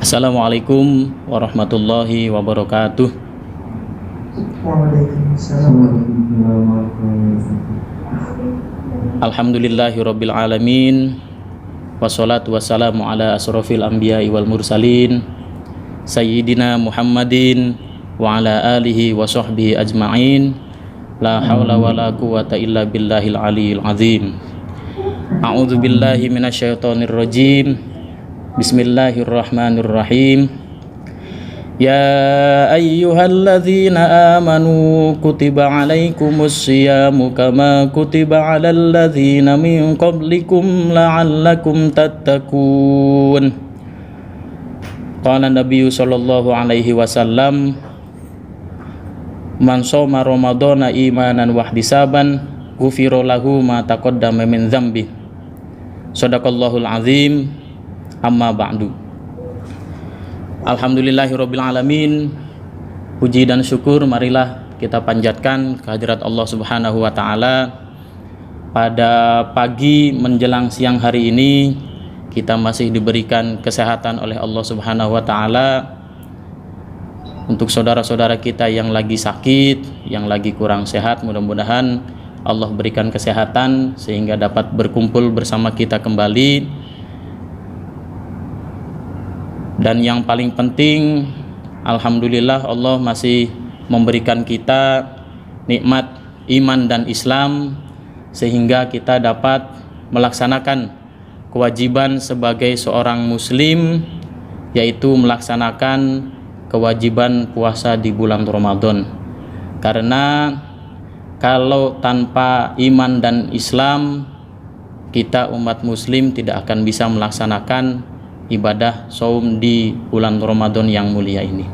Assalamualaikum warahmatullahi wabarakatuh. Waalaikumsalam. Alhamdulillahirabbil alamin. Wassalatu wassalamu ala asrofil anbiya'i wal mursalin Sayyidina Muhammadin wa ala alihi wa sahbihi ajma'in. La hawla wa la quwata illa billahil aliyil azim. A'udzu billahi minasyaitonir rajim. Bismillahirrahmanirrahim. Ya ayyuhalladzina amanu kutiba alaikumus syiyamu kama kutiba alal ladzina min qablikum la'allakum tattaqun. Qala Nabiyyu sallallahu alaihi wasallam, man shoma ramadhana imanan wa ihtisaban ghufira lahu ma taqaddama min dzambi. Shadaqallahul azim. Amma ba'du. Alhamdulillahirabbil alamin. Puji dan syukur marilah kita panjatkan kehadirat Allah Subhanahu wa taala. Pada pagi menjelang siang hari ini kita masih diberikan kesehatan oleh Allah Subhanahu wa taala. Untuk saudara-saudara kita yang lagi sakit, yang lagi kurang sehat, mudah-mudahan Allah berikan kesehatan sehingga dapat berkumpul bersama kita kembali. Dan yang paling penting, alhamdulillah Allah masih memberikan kita nikmat iman dan Islam sehingga kita dapat melaksanakan kewajiban sebagai seorang muslim, yaitu melaksanakan kewajiban puasa di bulan Ramadan. Karena kalau tanpa iman dan Islam, kita umat muslim tidak akan bisa melaksanakan ibadah saum di bulan Ramadan yang mulia ini.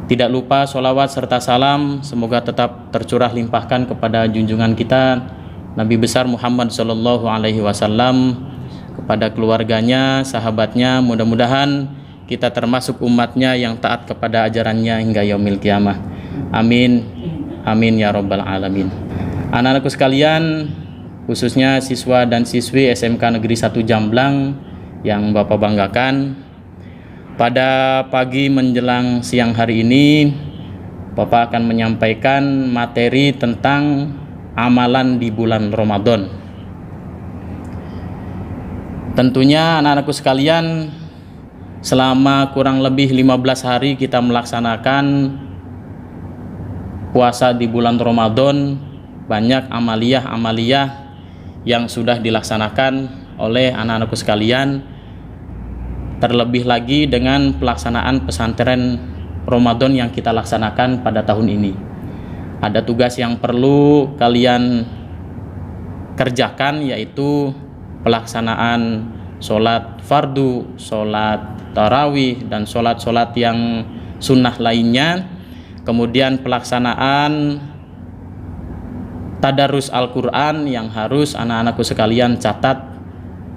Tidak lupa sholawat serta salam semoga tetap tercurah limpahkan kepada junjungan kita Nabi besar Muhammad sallallahu alaihi wasallam, kepada keluarganya, sahabatnya. Mudah-mudahan kita termasuk umatnya yang taat kepada ajarannya hingga yaumil qiyamah. Amin. Amin ya rabbal alamin. Anak-anakku sekalian, khususnya siswa dan siswi SMK Negeri 1 Jamblang yang Bapak banggakan, pada pagi menjelang siang hari ini Bapak akan menyampaikan materi tentang amalan di bulan Ramadan. Tentunya anak-anakku sekalian, selama kurang lebih 15 hari kita melaksanakan puasa di bulan Ramadan, banyak amaliyah-amaliyah yang sudah dilaksanakan oleh anak-anakku sekalian. Terlebih lagi dengan pelaksanaan pesantren Ramadan yang kita laksanakan pada tahun ini. Ada tugas yang perlu kalian kerjakan, yaitu pelaksanaan sholat fardu, sholat tarawih, dan sholat-sholat yang sunnah lainnya. Kemudian pelaksanaan tadarus Al-Quran yang harus anak-anakku sekalian catat,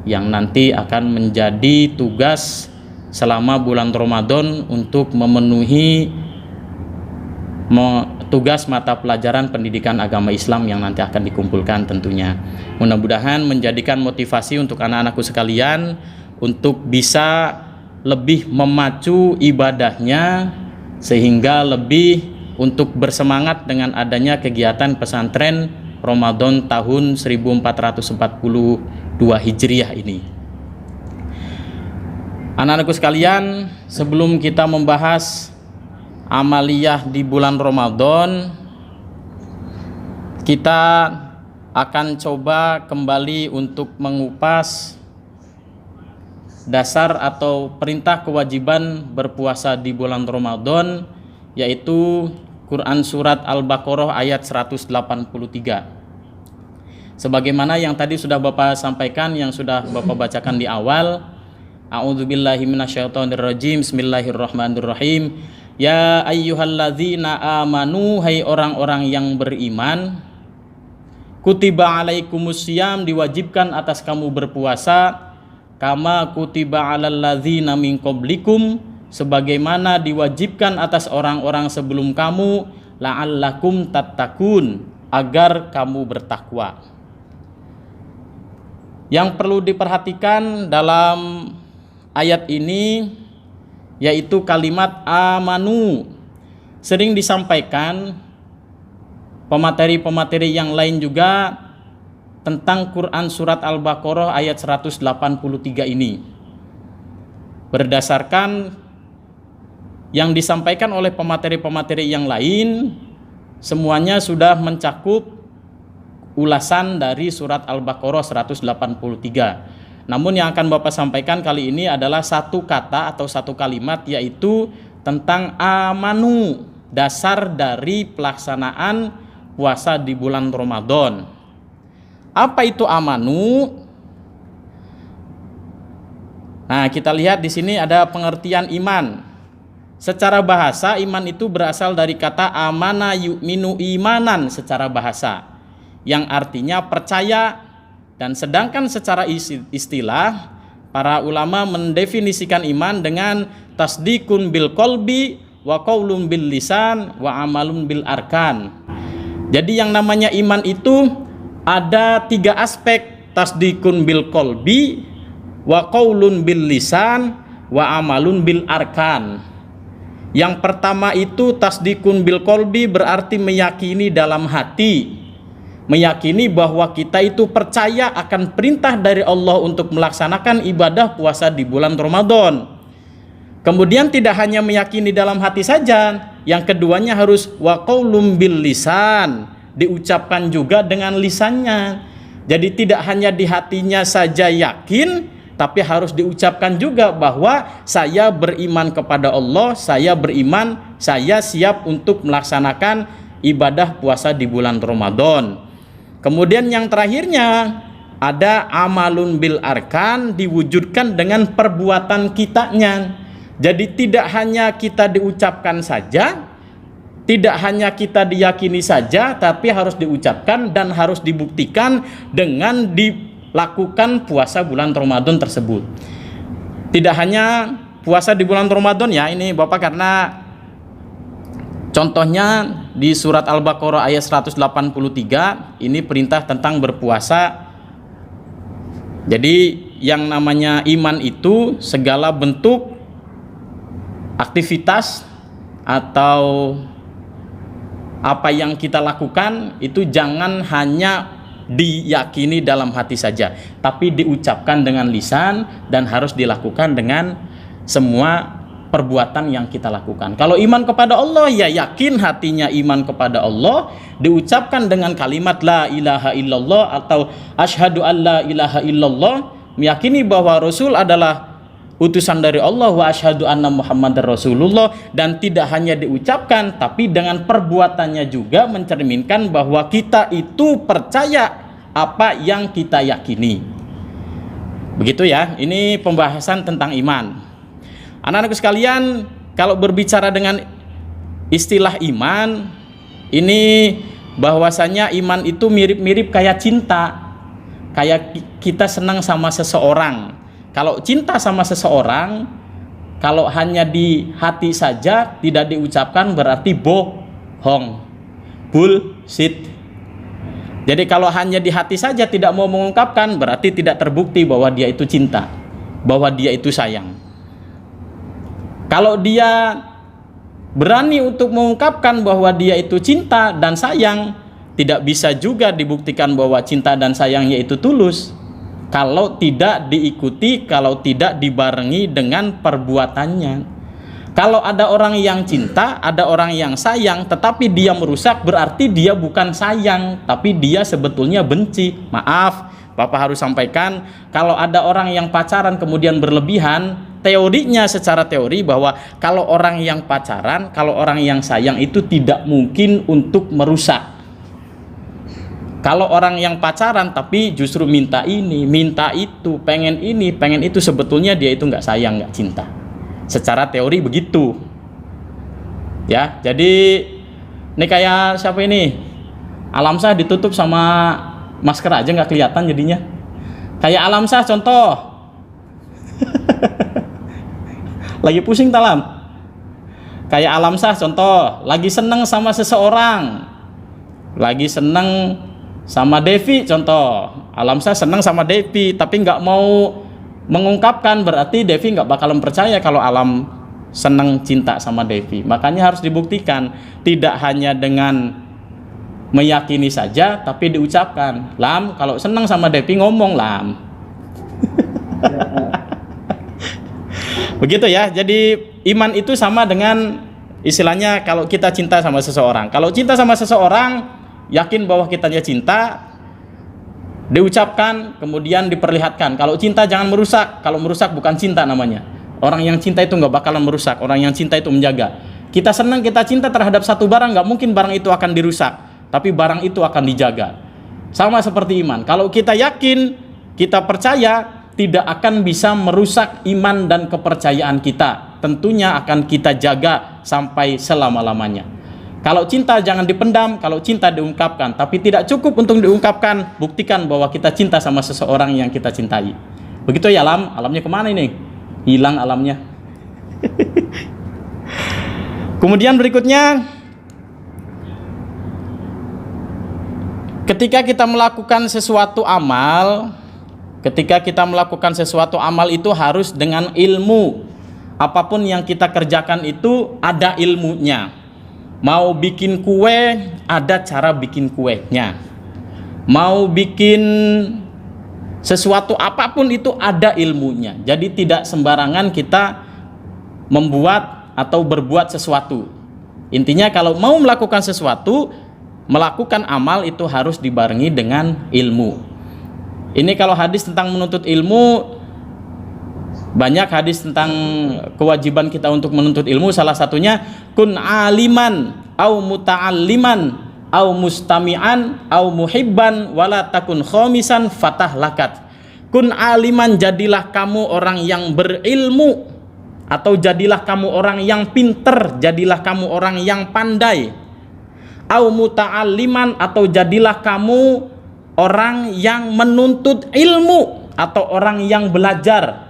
yang nanti akan menjadi tugas selama bulan Ramadan untuk memenuhi tugas mata pelajaran pendidikan agama Islam yang nanti akan dikumpulkan tentunya. Mudah-mudahan menjadikan motivasi untuk anak-anakku sekalian untuk bisa lebih memacu ibadahnya, sehingga lebih untuk bersemangat dengan adanya kegiatan pesantren Ramadan tahun 1442 Hijriah ini. Anak-anakku sekalian, sebelum kita membahas amaliyah di bulan Ramadan, kita akan coba kembali untuk mengupas dasar atau perintah kewajiban berpuasa di bulan Ramadan, yaitu Quran Surat Al-Baqarah ayat 183. Sebagaimana yang tadi sudah Bapak sampaikan, yang sudah Bapak bacakan di awal, a'udzubillahi minasyaitonirrajim, bismillahirrahmanirrahim. Ya ayyuhalladzina amanu, hai orang-orang yang beriman, kutiba alaikumussyam, diwajibkan atas kamu berpuasa, kama kutiba alal ladzina min qablikum, sebagaimana diwajibkan atas orang-orang sebelum kamu, la'allakum tattaqun, agar kamu bertakwa. Yang perlu diperhatikan dalam ayat ini, yaitu kalimat amanu. Sering disampaikan pemateri-pemateri yang lain juga tentang Quran surat Al-Baqarah ayat 183 ini. Berdasarkan yang disampaikan oleh pemateri-pemateri yang lain, semuanya sudah mencakup ulasan dari surat Al-Baqarah 183. Namun yang akan Bapak sampaikan kali ini adalah satu kata atau satu kalimat, yaitu tentang amanu, dasar dari pelaksanaan puasa di bulan Ramadan. Apa itu amanu? Nah, kita lihat di sini ada pengertian iman. Secara bahasa, iman itu berasal dari kata amana yu'minu imanan secara bahasa, yang artinya percaya. Dan sedangkan secara istilah, para ulama mendefinisikan iman dengan tasdikun bil qalbi wa qaulun bil lisan wa amalun bil arkan. Jadi yang namanya iman itu ada 3 aspek: tasdikun bil qalbi, wa qaulun bil lisan, wa amalun bil arkan. Yang pertama itu tasdikun bil qalbi, berarti meyakini dalam hati, meyakini bahwa kita itu percaya akan perintah dari Allah untuk melaksanakan ibadah puasa di bulan Ramadan. Kemudian tidak hanya meyakini dalam hati saja, yang keduanya harus wa qaulun bil lisan, diucapkan juga dengan lisannya. Jadi tidak hanya di hatinya saja yakin, tapi harus diucapkan juga bahwa saya beriman kepada Allah, saya beriman, saya siap untuk melaksanakan ibadah puasa di bulan Ramadan. Kemudian yang terakhirnya ada amalun bil arkan, diwujudkan dengan perbuatan kitanya. Jadi tidak hanya kita diucapkan saja, tidak hanya kita diyakini saja, tapi harus diucapkan dan harus dibuktikan dengan dilakukan puasa bulan Ramadan tersebut. Tidak hanya puasa di bulan Ramadan ya, ini Bapak, karena contohnya di surat Al-Baqarah ayat 183 ini perintah tentang berpuasa. Jadi yang namanya iman itu segala bentuk aktivitas atau apa yang kita lakukan itu jangan hanya diyakini dalam hati saja, tapi diucapkan dengan lisan dan harus dilakukan dengan semua perbuatan yang kita lakukan. Kalau iman kepada Allah, ya yakin hatinya iman kepada Allah, diucapkan dengan kalimat la ilaha illallah atau asyhadu alla ilaha illallah, meyakini bahwa Rasul adalah utusan dari Allah, wa asyhadu anna Muhammadar Rasulullah, dan tidak hanya diucapkan tapi dengan perbuatannya juga mencerminkan bahwa kita itu percaya apa yang kita yakini. Begitu ya, ini pembahasan tentang iman. Anak-anakku sekalian, kalau berbicara dengan istilah iman, ini bahwasanya iman itu mirip-mirip kayak cinta. Kayak kita senang sama seseorang. Kalau cinta sama seseorang, kalau hanya di hati saja tidak diucapkan berarti bohong, bullshit. Jadi kalau hanya di hati saja tidak mau mengungkapkan berarti tidak terbukti bahwa dia itu cinta, bahwa dia itu sayang. Kalau dia berani untuk mengungkapkan bahwa dia itu cinta dan sayang, tidak bisa juga dibuktikan bahwa cinta dan sayangnya itu tulus kalau tidak diikuti, kalau tidak dibarengi dengan perbuatannya. Kalau ada orang yang cinta, ada orang yang sayang, tetapi dia merusak, berarti dia bukan sayang, tapi dia sebetulnya benci. Maaf, Bapak harus sampaikan, kalau ada orang yang pacaran kemudian berlebihan, teorinya secara teori bahwa kalau orang yang pacaran, kalau orang yang sayang itu tidak mungkin untuk merusak. Kalau orang yang pacaran tapi justru minta ini, minta itu, pengen ini, pengen itu, sebetulnya dia itu nggak sayang, nggak cinta. Secara teori begitu. Ya, jadi ini kayak siapa ini? Alamsah ditutup sama masker aja nggak kelihatan jadinya. Kayak Alamsah contoh. Lagi pusing talam. Kayak Alamsah contoh, lagi seneng sama seseorang. Lagi seneng sama Devi contoh, Alamsah senang sama Devi tapi nggak mau mengungkapkan, berarti Devi nggak bakalan percaya kalau Alam senang cinta sama Devi. Makanya harus dibuktikan, tidak hanya dengan meyakini saja tapi diucapkan. Lam, kalau senang sama Devi ngomong Lam. Begitu ya. Jadi iman itu sama dengan istilahnya kalau kita cinta sama seseorang. Kalau cinta sama seseorang, yakin bahwa kitanya cinta, diucapkan, kemudian diperlihatkan. Kalau cinta jangan merusak. Kalau merusak bukan cinta namanya. Orang yang cinta itu nggak bakalan merusak. Orang yang cinta itu menjaga. Kita senang, kita cinta terhadap satu barang, nggak mungkin barang itu akan dirusak, tapi barang itu akan dijaga. Sama seperti iman. Kalau kita yakin, kita percaya, tidak akan bisa merusak iman dan kepercayaan kita. Tentunya akan kita jaga sampai selama-lamanya. Kalau cinta jangan dipendam, kalau cinta diungkapkan. Tapi tidak cukup untuk diungkapkan, buktikan bahwa kita cinta sama seseorang yang kita cintai. Begitu ya alam. Alamnya kemana ini? Hilang alamnya. Kemudian berikutnya, ketika kita melakukan sesuatu amal, itu harus dengan ilmu. Apapun yang kita kerjakan itu ada ilmunya. Mau bikin kue, ada cara bikin kuenya. Mau bikin sesuatu apapun itu ada ilmunya. Jadi tidak sembarangan kita membuat atau berbuat sesuatu. Intinya kalau mau melakukan sesuatu, melakukan amal itu harus dibarengi dengan ilmu. Ini kalau hadis tentang menuntut ilmu, banyak hadis tentang kewajiban kita untuk menuntut ilmu. Salah satunya, kun aliman au muta'alliman au mustami'an au muhibban wala takun khomisan fatah lakat. Kun aliman, jadilah kamu orang yang berilmu, atau jadilah kamu orang yang pinter, jadilah kamu orang yang pandai. Au muta'alliman, atau jadilah kamu orang yang menuntut ilmu, atau orang yang belajar.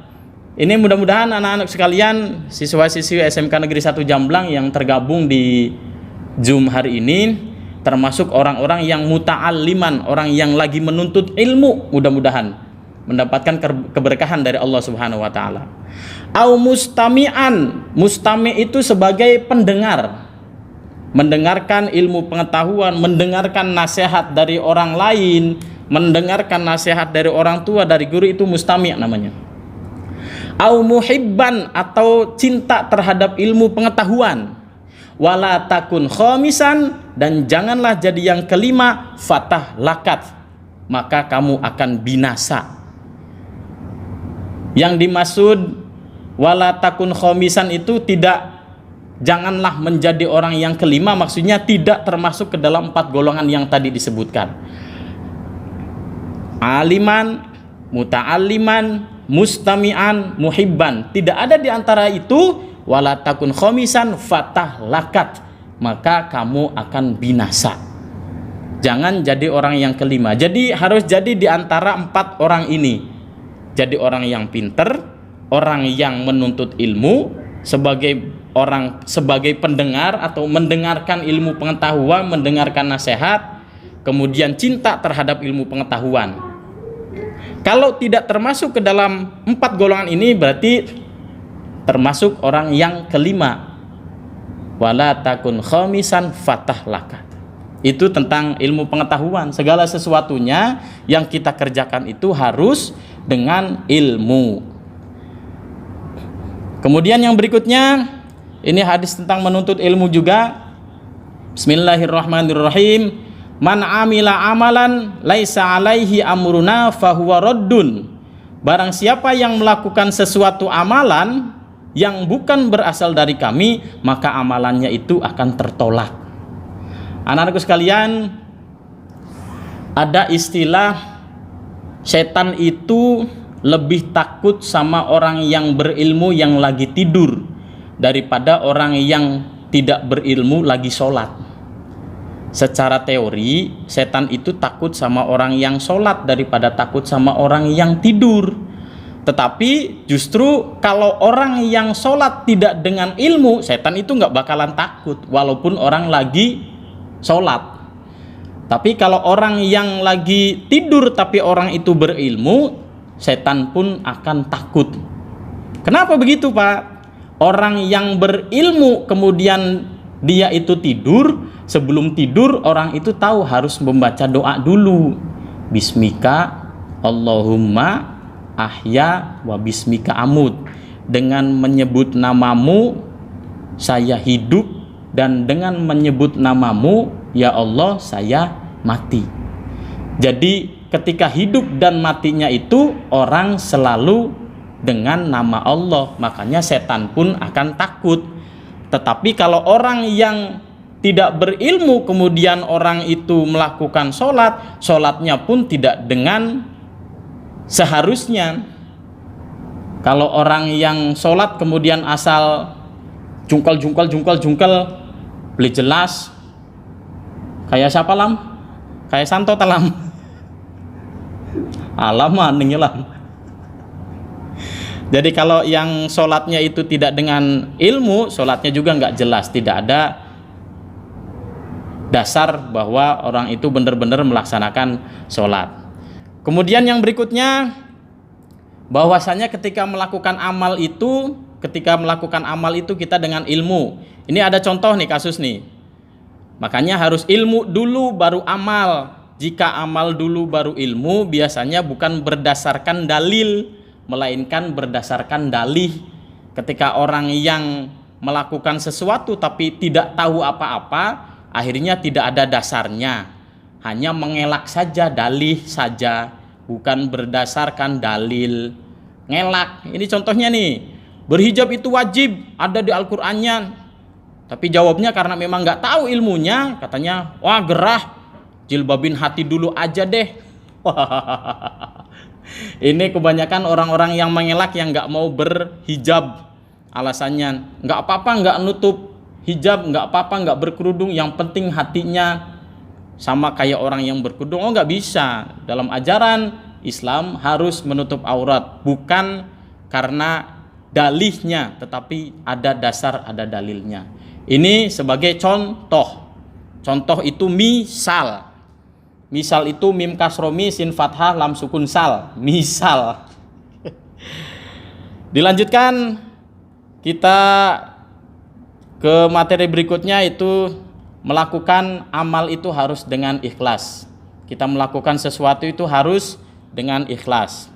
Ini mudah-mudahan anak-anak sekalian, siswa-siswi SMK Negeri 1 Jamblang yang tergabung di Zoom hari ini, termasuk orang-orang yang muta'alliman, orang yang lagi menuntut ilmu, mudah-mudahan mendapatkan keberkahan dari Allah Subhanahu wa taala. Au mustami'an, mustami' itu sebagai pendengar, mendengarkan ilmu pengetahuan, mendengarkan nasihat dari orang lain, mendengarkan nasihat dari orang tua, dari guru, itu mustami' namanya. Au muhibban, atau cinta terhadap ilmu pengetahuan. Wala takun khomisan, dan janganlah jadi yang kelima, fatah lakat, maka kamu akan binasa. Yang dimaksud wala takun khomisan itu janganlah menjadi orang yang kelima, maksudnya tidak termasuk ke dalam 4 golongan yang tadi disebutkan. Aliman, muta'alliman, mustami'an, muhibban. Tidak ada di antara itu. Wala takun khomisan fatah lakat, maka kamu akan binasa. Jangan jadi orang yang kelima. Jadi harus jadi di antara 4 orang ini. Jadi orang yang pinter, orang yang menuntut ilmu, sebagai pendengar atau mendengarkan ilmu pengetahuan, mendengarkan nasihat, kemudian cinta terhadap ilmu pengetahuan. Kalau tidak termasuk ke dalam 4 golongan ini, berarti termasuk orang yang kelima. Wala takun khomisan fatah lakat. Itu tentang ilmu pengetahuan. Segala sesuatunya yang kita kerjakan itu harus dengan ilmu. Kemudian yang berikutnya, ini hadis tentang menuntut ilmu juga. Bismillahirrahmanirrahim. Man amila amalan laisa alaihi amruna fahuwa raddun. Barang siapa yang melakukan sesuatu amalan yang bukan berasal dari kami, maka amalannya itu akan tertolak. Anak-anakku sekalian, ada istilah setan itu lebih takut sama orang yang berilmu yang lagi tidur daripada orang yang tidak berilmu lagi sholat. Secara teori, setan itu takut sama orang yang sholat daripada takut sama orang yang tidur. Tetapi justru kalau orang yang sholat tidak dengan ilmu, setan itu nggak bakalan takut walaupun orang lagi sholat. Tapi kalau orang yang lagi tidur tapi orang itu berilmu, setan pun akan takut. Kenapa begitu, Pak? Orang yang berilmu kemudian dia itu tidur, sebelum tidur orang itu tahu harus membaca doa dulu. Bismika Allahumma ahya wa bismika amut. Dengan menyebut namamu saya hidup, dan dengan menyebut namamu ya Allah saya mati. Jadi ketika hidup dan matinya itu orang selalu dengan nama Allah, makanya setan pun akan takut. Tetapi kalau orang yang tidak berilmu kemudian orang itu melakukan sholat, sholatnya pun tidak dengan seharusnya. Kalau orang yang sholat kemudian asal jungkel, beli jelas kayak siapa lam? Kayak Santo talam. Alaman lam. Jadi kalau yang sholatnya itu tidak dengan ilmu, sholatnya juga nggak jelas, tidak ada dasar bahwa orang itu benar-benar melaksanakan sholat. Kemudian yang berikutnya, bahwasanya ketika melakukan amal itu kita dengan ilmu. Ini ada contoh nih, kasus nih. Makanya harus ilmu dulu baru amal. Jika amal dulu baru ilmu, biasanya bukan berdasarkan dalil, melainkan berdasarkan dalih. Ketika orang yang melakukan sesuatu tapi tidak tahu apa-apa, akhirnya tidak ada dasarnya, hanya mengelak saja, dalih saja, bukan berdasarkan dalil. Ngelak, ini contohnya nih, berhijab itu wajib, ada di Al-Qur'annya, tapi jawabnya karena memang nggak tahu ilmunya, katanya wah gerah, jilbabin hati dulu aja deh. Ini kebanyakan orang-orang yang mengelak yang nggak mau berhijab. Alasannya nggak apa-apa nggak nutup hijab, nggak apa-apa nggak berkerudung, yang penting hatinya sama kayak orang yang berkerudung. Oh nggak bisa. Dalam ajaran Islam harus menutup aurat, bukan karena dalihnya, tetapi ada dasar, ada dalilnya. Ini sebagai contoh. Contoh itu misal. Misal itu mim kasromi sin fathah lam sukun sal. Misal. Dilanjutkan kita ke materi berikutnya, itu melakukan amal itu harus dengan ikhlas. Kita melakukan sesuatu itu harus dengan ikhlas.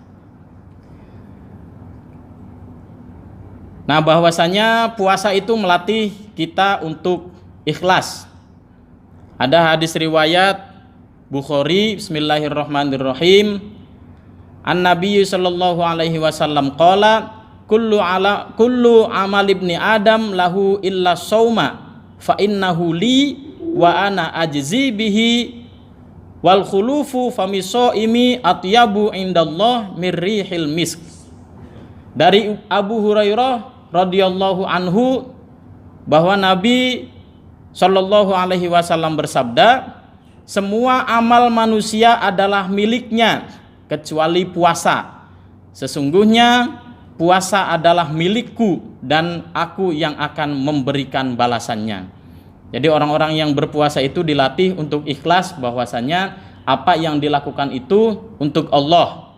Nah, bahwasanya puasa itu melatih kita untuk ikhlas. Ada hadis riwayat Bukhari, bismillahirrahmanirrahim. An-Nabi sallallahu alaihi wasallam qala kullu amal ibni Adam lahu illa sauma fa innahu li wa ana ajzi bihi wal khulufu famisoimi atyabu indallah mirrihil misk. Dari Abu Hurairah radhiyallahu anhu bahwa Nabi sallallahu alaihi wasallam bersabda, semua amal manusia adalah miliknya kecuali puasa. Sesungguhnya puasa adalah milikku dan aku yang akan memberikan balasannya. Jadi orang-orang yang berpuasa itu dilatih untuk ikhlas, bahwasanya apa yang dilakukan itu untuk Allah.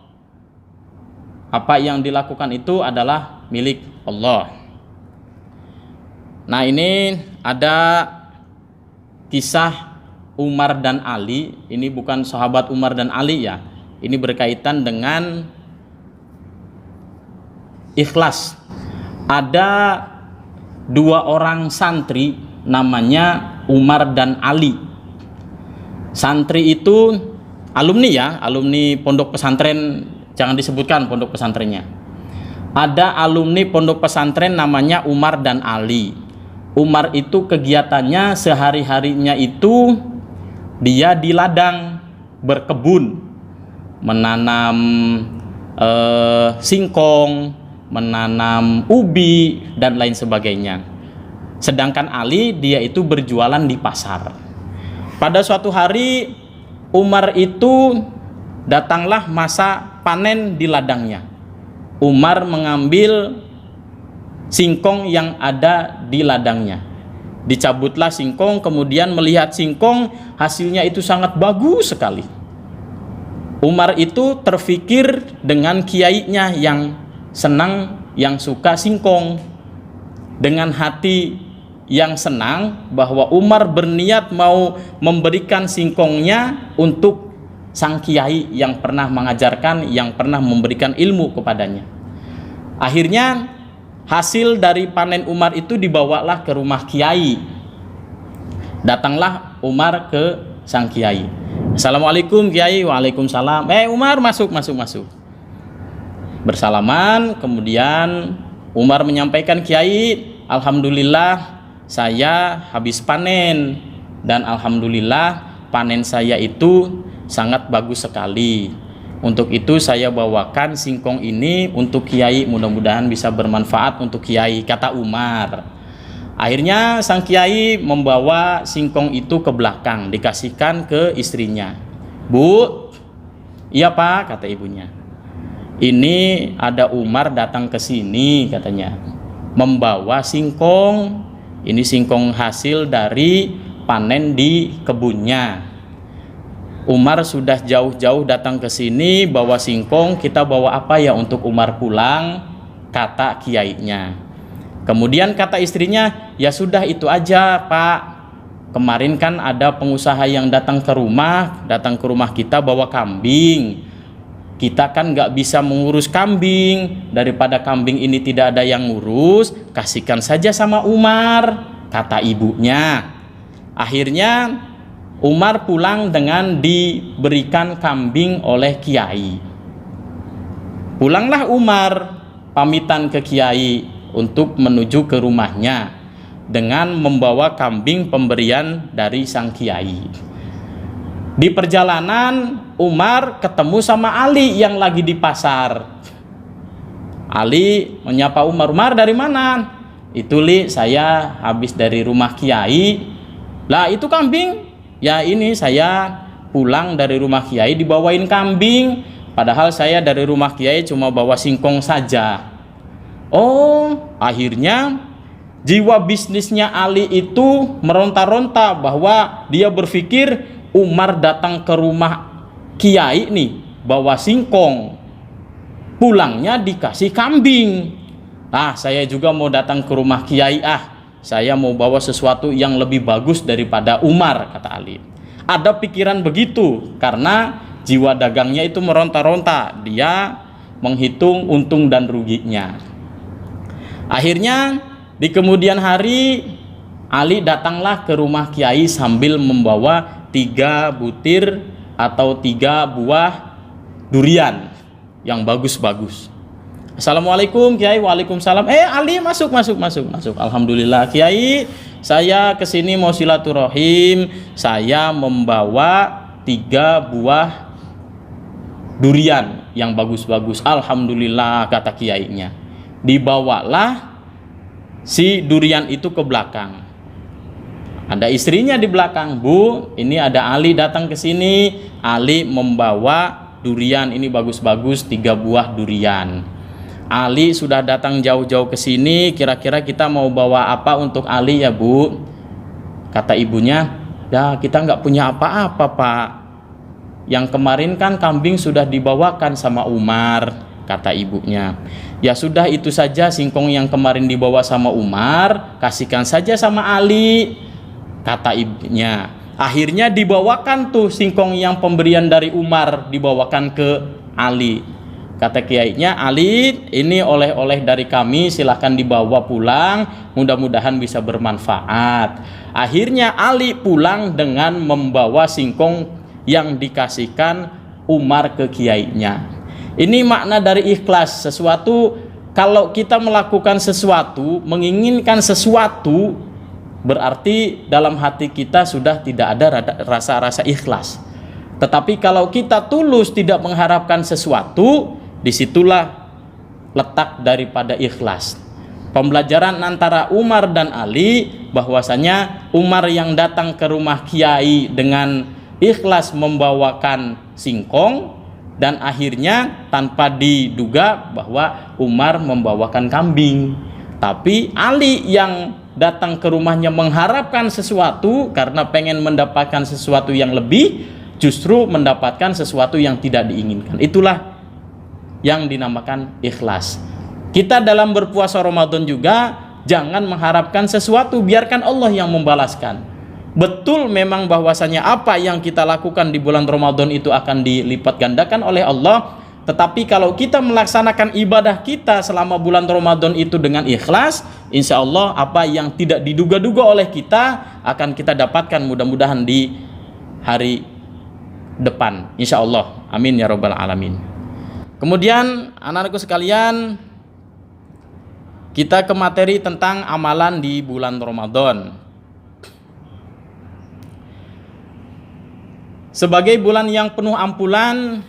Apa yang dilakukan itu adalah milik Allah. Nah, ini ada kisah Umar dan Ali. Ini bukan sahabat Umar dan Ali ya. Ini berkaitan dengan ikhlas. Ada dua orang santri namanya Umar dan Ali. Santri itu alumni ya, alumni pondok pesantren, jangan disebutkan pondok pesantrennya. Ada alumni pondok pesantren namanya Umar dan Ali. Umar itu kegiatannya sehari-harinya itu dia di ladang berkebun, menanam singkong, menanam ubi dan lain sebagainya. Sedangkan Ali dia itu berjualan di pasar. Pada suatu hari Umar itu datanglah masa panen di ladangnya. Umar mengambil singkong yang ada di ladangnya. Dicabutlah singkong, kemudian melihat singkong hasilnya itu sangat bagus sekali. Umar itu terfikir dengan kiainya yang senang, yang suka singkong. dengan hati yang senang bahwa Umar berniat mau memberikan singkongnya untuk sang kiai yang pernah mengajarkan, yang pernah memberikan ilmu kepadanya. Akhirnya hasil dari panen Umar itu dibawalah ke rumah kiai. Datanglah Umar ke sang kiai. Assalamualaikum kiai. Waalaikumsalam. Umar, masuk. Bersalaman, kemudian Umar menyampaikan, kiai, alhamdulillah saya habis panen, dan alhamdulillah panen saya itu sangat bagus sekali. Untuk itu saya bawakan singkong ini untuk kiai, mudah-mudahan bisa bermanfaat untuk kiai, kata Umar. Akhirnya sang kiai membawa singkong itu ke belakang, dikasihkan ke istrinya. Bu, iya pak, kata ibunya. Ini ada Umar datang ke sini katanya, membawa singkong. Ini singkong hasil dari panen di kebunnya. Umar sudah jauh-jauh datang ke sini bawa singkong, kita bawa apa ya untuk Umar pulang, kata kiainya. Kemudian kata istrinya, ya sudah itu aja pak, kemarin kan ada pengusaha yang datang ke rumah kita bawa kambing, kita kan nggak bisa mengurus kambing, daripada kambing ini tidak ada yang ngurus, kasihkan saja sama Umar, kata ibunya. Akhirnya Umar pulang dengan diberikan kambing oleh kiai. Pulanglah Umar pamitan ke kiai untuk menuju ke rumahnya dengan membawa kambing pemberian dari sang kiai. Di perjalanan Umar ketemu sama Ali yang lagi di pasar. Ali menyapa Umar, Umar dari mana? Itu li, saya habis dari rumah kiai. Lah itu kambing? Ya ini saya pulang dari rumah kiai dibawain kambing, padahal saya dari rumah kiai cuma bawa singkong saja. Oh, akhirnya jiwa bisnisnya Ali itu meronta-ronta bahwa dia berpikir Umar datang ke rumah kiai nih bawa singkong, pulangnya dikasih kambing. Saya juga mau datang ke rumah kiai, saya mau bawa sesuatu yang lebih bagus daripada Umar, kata Ali. Ada pikiran begitu karena jiwa dagangnya itu meronta-ronta, dia menghitung untung dan ruginya. Akhirnya di kemudian hari Ali datanglah ke rumah kiai sambil membawa 3 butir atau 3 buah durian yang bagus-bagus. Assalamualaikum kiai. Waalaikumsalam. Ali masuk. Alhamdulillah kiai, saya kesini mau silaturahim, saya membawa 3 buah durian yang bagus-bagus. Alhamdulillah, kata kiainya. Dibawalah si durian itu ke belakang. Ada istrinya di belakang. Bu, ini ada Ali datang ke sini. Ali membawa durian ini bagus-bagus, 3 buah durian. Ali sudah datang jauh-jauh ke sini, kira-kira kita mau bawa apa untuk Ali ya bu? Kata ibunya, ya kita nggak punya apa-apa pak. Yang kemarin kan kambing sudah dibawakan sama Umar, kata ibunya. Ya sudah itu saja singkong yang kemarin dibawa sama Umar, kasihkan saja sama Ali, kata ibunya. Akhirnya dibawakan tuh singkong yang pemberian dari Umar, dibawakan ke Ali. Kata kiainya, Ali ini oleh-oleh dari kami, silahkan dibawa pulang, mudah-mudahan bisa bermanfaat. Akhirnya Ali pulang dengan membawa singkong yang dikasihkan Umar ke kiainya. Ini makna dari ikhlas. Sesuatu, kalau kita melakukan sesuatu, menginginkan sesuatu, berarti dalam hati kita sudah tidak ada rasa-rasa ikhlas. Tetapi kalau kita tulus tidak mengharapkan sesuatu, disitulah letak daripada ikhlas. Pembelajaran antara Umar dan Ali, bahwasanya Umar yang datang ke rumah kiai dengan ikhlas membawakan singkong, dan akhirnya tanpa diduga bahwa Umar membawakan kambing. Tapi Ali yang datang ke rumahnya mengharapkan sesuatu karena pengen mendapatkan sesuatu yang lebih, justru mendapatkan sesuatu yang tidak diinginkan. Itulah yang dinamakan ikhlas. Kita dalam berpuasa Ramadan juga Jangan mengharapkan sesuatu, biarkan Allah yang membalaskan. Betul memang bahwasanya apa yang kita lakukan di bulan Ramadan itu akan dilipat gandakan oleh Allah. Tetapi kalau kita melaksanakan ibadah kita selama bulan Ramadan itu dengan ikhlas, insya Allah apa yang tidak diduga-duga oleh kita akan kita dapatkan mudah-mudahan di hari depan, insya Allah. Amin ya rabbal alamin. Kemudian anak-anakku sekalian, kita ke materi tentang amalan di bulan Ramadan. Sebagai bulan yang penuh ampunan,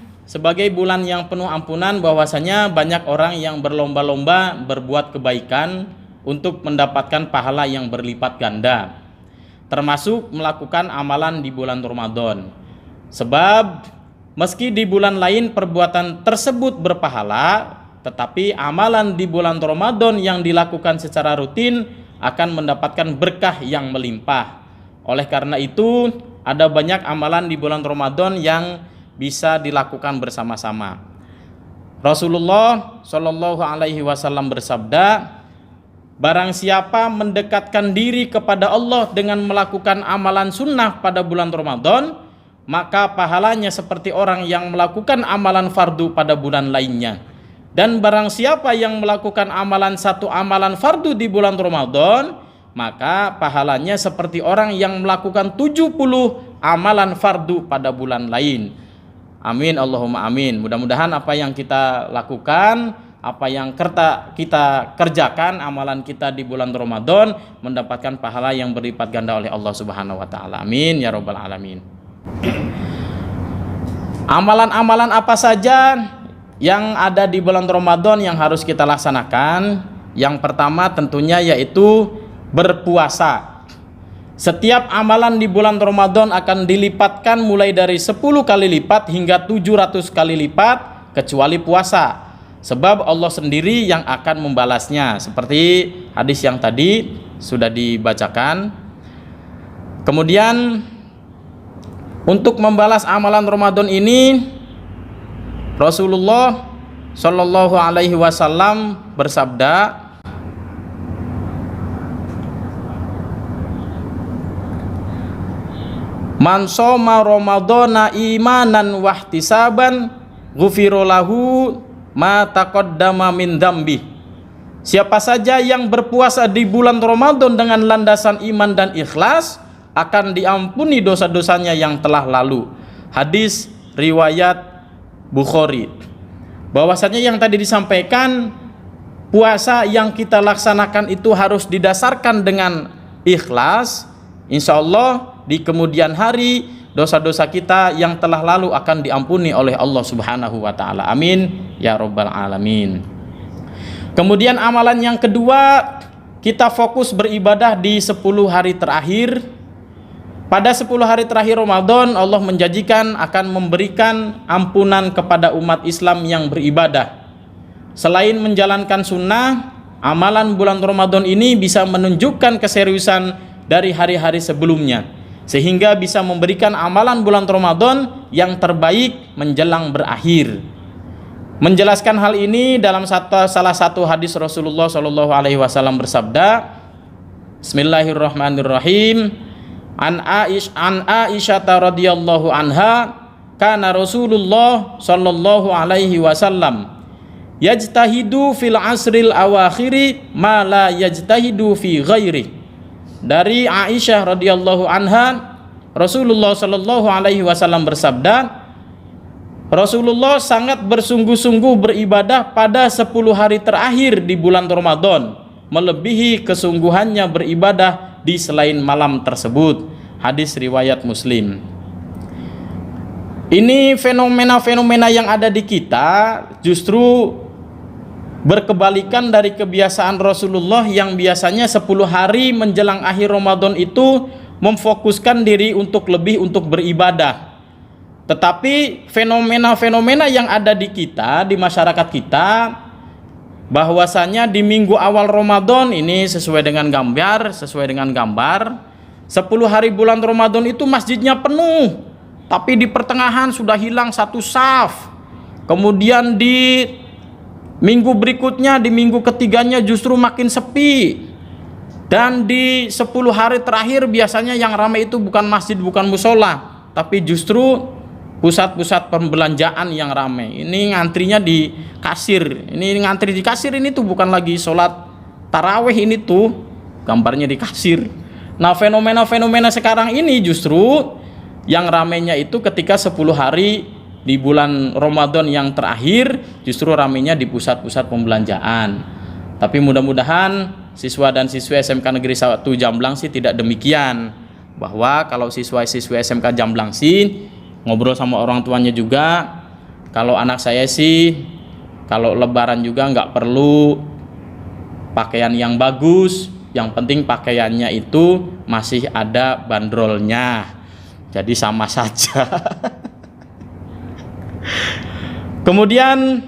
bahwasanya banyak orang yang berlomba-lomba berbuat kebaikan untuk mendapatkan pahala yang berlipat ganda, termasuk melakukan amalan di bulan Ramadan. Sebab meski di bulan lain perbuatan tersebut berpahala, tetapi amalan di bulan Ramadan yang dilakukan secara rutin akan mendapatkan berkah yang melimpah. Oleh karena itu, ada banyak amalan di bulan Ramadan yang bisa dilakukan bersama-sama. Rasulullah Shallallahu Alaihi Wasallam bersabda, barang siapa mendekatkan diri kepada Allah dengan melakukan amalan sunnah pada bulan Ramadan, maka pahalanya seperti orang yang melakukan amalan fardu pada bulan lainnya. Dan barang siapa yang melakukan satu amalan fardu di bulan Ramadan, maka pahalanya seperti orang yang melakukan 70 amalan fardu pada bulan lain. Amin Allahumma amin. Mudah-mudahan apa yang kita lakukan, apa yang kita kerjakan, amalan kita di bulan Ramadan mendapatkan pahala yang berlipat ganda oleh Allah Subhanahu wa taala. Amin ya rabbal alamin. Amalan-amalan apa saja yang ada di bulan Ramadan yang harus kita laksanakan? Yang pertama tentunya yaitu berpuasa. Setiap amalan di bulan Ramadan akan dilipatkan mulai dari 10 kali lipat hingga 700 kali lipat kecuali puasa. Sebab Allah sendiri yang akan membalasnya. Seperti hadis yang tadi sudah dibacakan. Kemudian untuk membalas amalan Ramadan ini, Rasulullah Shallallahu Alaihi Wasallam bersabda, man shoma ramadhana imanan wahtisaban ghufira lahu ma taqaddama min dzambi. Siapa saja yang berpuasa di bulan Ramadan dengan landasan iman dan ikhlas akan diampuni dosa-dosanya yang telah lalu. Hadis riwayat Bukhari. Bahwasanya yang tadi disampaikan, puasa yang kita laksanakan itu harus didasarkan dengan ikhlas. Insya Allah di kemudian hari dosa-dosa kita yang telah lalu akan diampuni oleh Allah Subhanahu wa taala. Amin ya rabbal alamin. Kemudian amalan yang kedua, kita fokus beribadah di 10 hari terakhir. Pada 10 hari terakhir Ramadan, Allah menjanjikan akan memberikan ampunan kepada umat Islam yang beribadah. Selain menjalankan sunnah, amalan bulan Ramadan ini bisa menunjukkan keseriusan dari hari-hari sebelumnya, sehingga bisa memberikan amalan bulan Ramadan yang terbaik menjelang berakhir. Menjelaskan hal ini dalam salah satu hadis Rasulullah Shallallahu Alaihi Wasallam bersabda, Bismillahirrahmanirrahim. An Aisyah radhiyallahu anha, kana Rasulullah Shallallahu Alaihi Wasallam yajtahidu fil asril awakhiri ma la yajtahidu fi ghairi. Dari Aisyah radhiyallahu anha, Rasulullah Shallallahu Alaihi Wasallam bersabda, Rasulullah sangat bersungguh-sungguh beribadah pada 10 hari terakhir di bulan Ramadan, melebihi kesungguhannya beribadah di selain malam tersebut. Hadis riwayat Muslim. Ini fenomena-fenomena yang ada di kita justru berkebalikan dari kebiasaan Rasulullah yang biasanya 10 hari menjelang akhir Ramadan itu memfokuskan diri untuk beribadah. Tetapi fenomena-fenomena yang ada di kita, di masyarakat kita, bahwasanya di minggu awal Ramadan ini sesuai dengan gambar 10 hari bulan Ramadan itu masjidnya penuh, tapi di pertengahan sudah hilang satu saf. Kemudian di minggu berikutnya, di minggu ketiganya justru makin sepi. Dan di 10 hari terakhir biasanya yang ramai itu bukan masjid, bukan musola, tapi justru pusat-pusat perbelanjaan yang ramai. Ini ngantrinya di kasir. Ini ngantri di kasir ini tuh bukan lagi sholat tarawih, ini tuh gambarnya di kasir. Nah, fenomena-fenomena sekarang ini justru yang ramainya itu ketika 10 hari di bulan Ramadan yang terakhir, justru ramainya di pusat-pusat pembelanjaan. Tapi mudah-mudahan siswa dan siswi SMK Negeri 1 Jamblang sih tidak demikian, bahwa kalau siswa-siswi SMK Jamblang sih ngobrol sama orang tuanya juga, kalau anak saya sih kalau lebaran juga nggak perlu pakaian yang bagus, yang penting pakaiannya itu masih ada bandrolnya, jadi sama saja. Kemudian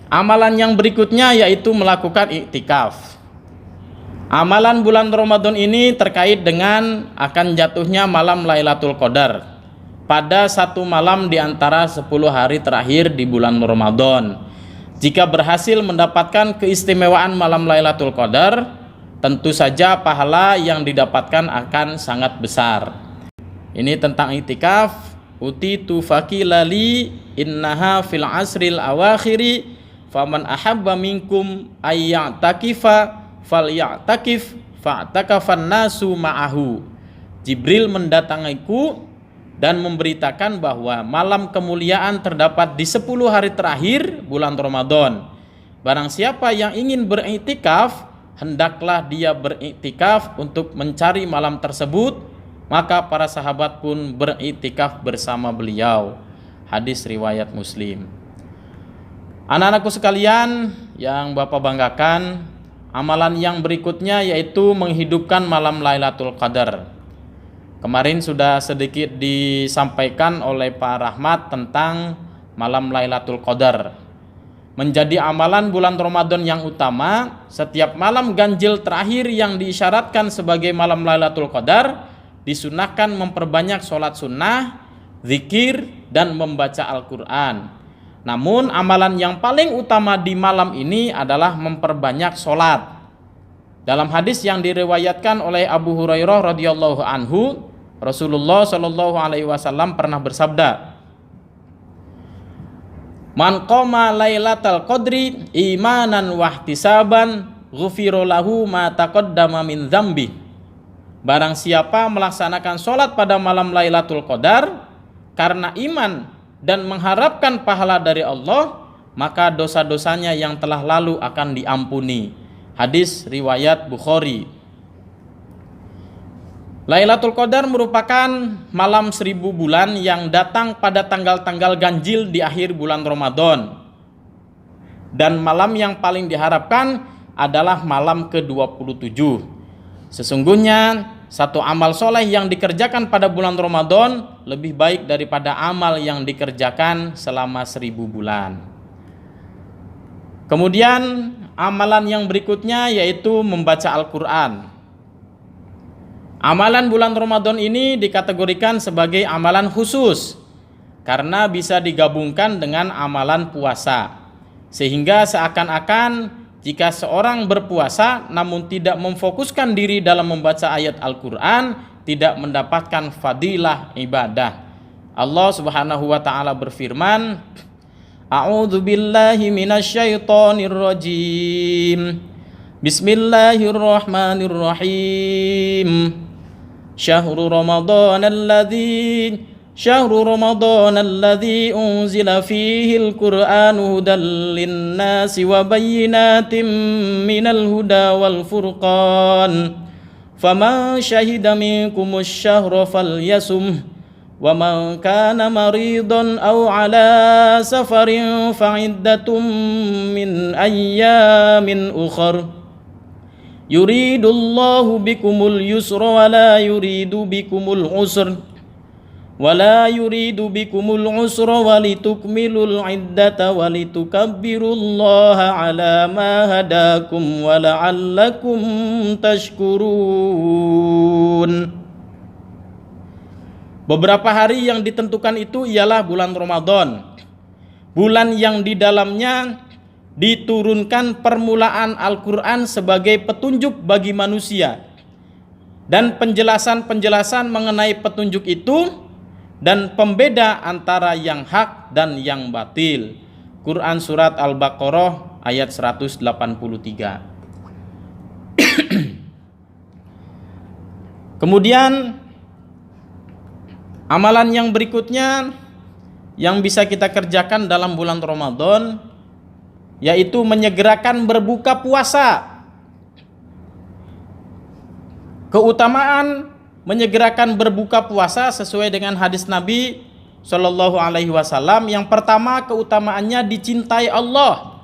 amalan yang berikutnya yaitu melakukan iktikaf. Amalan bulan Ramadan ini terkait dengan akan jatuhnya malam Lailatul Qadar pada satu malam di antara 10 hari terakhir di bulan Ramadan. Jika berhasil mendapatkan keistimewaan malam Lailatul Qadar, tentu saja pahala yang didapatkan akan sangat besar. Ini tentang iktikaf. Utitu fakilali innaha fil asril awakhiri faman ahabba minkum ayya'takifa falya'takif fa'takafan nasu ma'ahu. Jibril mendatangiku dan memberitakan bahwa malam kemuliaan terdapat di 10 hari terakhir bulan Ramadan. Barang siapa yang ingin beriktikaf, hendaklah dia beriktikaf untuk mencari malam tersebut. Maka para sahabat pun beriktikaf bersama beliau. Hadis riwayat Muslim. Anak-anakku sekalian yang Bapak banggakan, amalan yang berikutnya yaitu menghidupkan malam Lailatul Qadar. Kemarin sudah sedikit disampaikan oleh Pak Rahmat tentang malam Lailatul Qadar. Menjadi amalan bulan Ramadan yang utama, setiap malam ganjil terakhir yang diisyaratkan sebagai malam Lailatul Qadar, disunahkan memperbanyak sholat sunnah, zikir, dan membaca Al-Quran. Namun amalan yang paling utama di malam ini adalah memperbanyak sholat. Dalam hadis yang diriwayatkan oleh Abu Hurairah radhiyallahu anhu, Rasulullah shallallahu alaihi wasallam pernah bersabda, "Man qoma lailatal qadri imanan wahtisaban, ghufira lahu ma taqaddama min dzambi." Barang siapa melaksanakan sholat pada malam Lailatul Qadar karena iman dan mengharapkan pahala dari Allah, maka dosa-dosanya yang telah lalu akan diampuni. Hadis riwayat Bukhari. Lailatul Qadar merupakan malam 1000 bulan yang datang pada tanggal-tanggal ganjil di akhir bulan Ramadan. Dan malam yang paling diharapkan adalah malam ke-27. Sesungguhnya satu amal soleh yang dikerjakan pada bulan Ramadan lebih baik daripada amal yang dikerjakan selama 1000 bulan. Kemudian amalan yang berikutnya yaitu membaca Al-Quran. Amalan bulan Ramadan ini dikategorikan sebagai amalan khusus karena bisa digabungkan dengan amalan puasa, sehingga seakan-akan jika seorang berpuasa namun tidak memfokuskan diri dalam membaca ayat Al-Quran, tidak mendapatkan fadilah ibadah. Allah Subhanahu wa taala berfirman, A'udzu billahi minasyaitonir rajim. Bismillahirrahmanirrahim. Syahrul Ramadan alladzi unzila fihil Qur'anu hudan linnasi wa bayyinatin minal huda wal furqan. Faman syahida minkumus syahra falyasum wa man kana maridan aw ala safarin fa'iddatum min ayyamin ukhar. Yuridullahu bikumul yusra wa la yuridu bikumul usra walitukmilul iddata walitukabbirullaha ala ma hadakum wa la'allakum tashkurun. Beberapa hari yang ditentukan itu ialah bulan Ramadan, bulan yang di dalamnya diturunkan permulaan Al-Quran sebagai petunjuk bagi manusia, dan penjelasan-penjelasan mengenai petunjuk itu dan pembeda antara yang hak dan yang batil. Quran surat Al-Baqarah ayat 183. Kemudian amalan yang berikutnya yang bisa kita kerjakan dalam bulan Ramadan yaitu menyegerakan berbuka puasa. Keutamaan menyegerakan berbuka puasa sesuai dengan hadis Nabi Shallallahu Alaihi Wasallam. Yang pertama, keutamaannya dicintai Allah.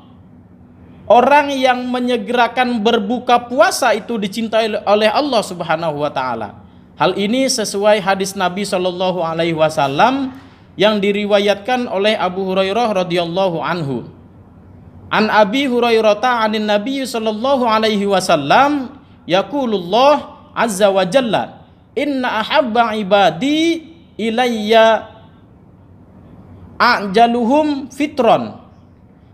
Orang yang menyegerakan berbuka puasa itu dicintai oleh Allah Subhanahu Wa Taala. Hal ini sesuai hadis Nabi Shallallahu Alaihi Wasallam yang diriwayatkan oleh Abu Hurairah radhiyallahu anhu. An Abi Hurairah anin Nabi Shallallahu Alaihi Wasallam yaqulullah azza wa jalla inna ahabba ibadi ilayya ajaluhum fitron.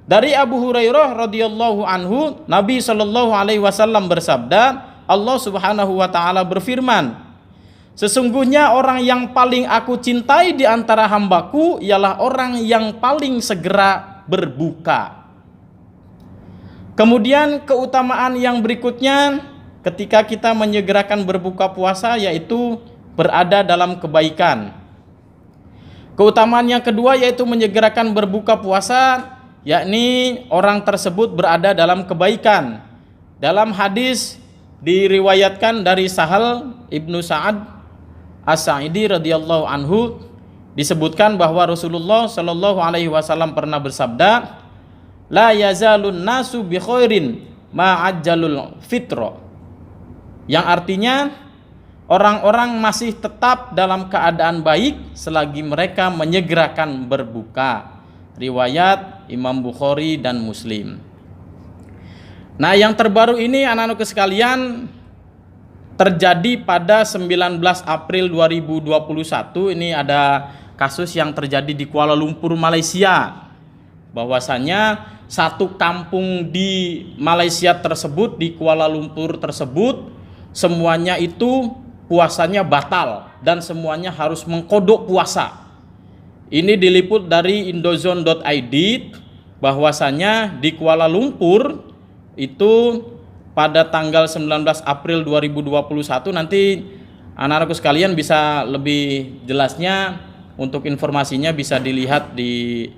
Dari Abu Hurairah radhiyallahu anhu, Nabi Shallallahu Alaihi Wasallam bersabda, Allah Subhanahu Wa Taala berfirman, sesungguhnya orang yang paling aku cintai di antara hambaku ialah orang yang paling segera berbuka. Kemudian keutamaan yang berikutnya ketika kita menyegerakan berbuka puasa yaitu berada dalam kebaikan. Keutamaan yang kedua yaitu menyegerakan berbuka puasa, yakni orang tersebut berada dalam kebaikan. Dalam hadis diriwayatkan dari Sahal ibnu Sa'ad As-Sa'idi radhiyallahu anhu disebutkan bahwa Rasulullah Shallallahu Alaihi Wasallam pernah bersabda, la yazalun nasu bi khairin ma'ajjalul fitro, yang artinya orang-orang masih tetap dalam keadaan baik selagi mereka menyegerakan berbuka. Riwayat Imam Bukhari dan Muslim. Nah, yang terbaru ini anak-anakku sekalian terjadi pada 19 April 2021. Ini ada kasus yang terjadi di Kuala Lumpur, Malaysia. Bahwasanya satu kampung di Malaysia tersebut, di Kuala Lumpur tersebut, semuanya itu puasanya batal dan semuanya harus mengkodok puasa. Ini diliput dari indozone.id bahwasanya di Kuala Lumpur itu pada tanggal 19 April 2021, nanti anak-anakku sekalian bisa lebih jelasnya untuk informasinya bisa dilihat di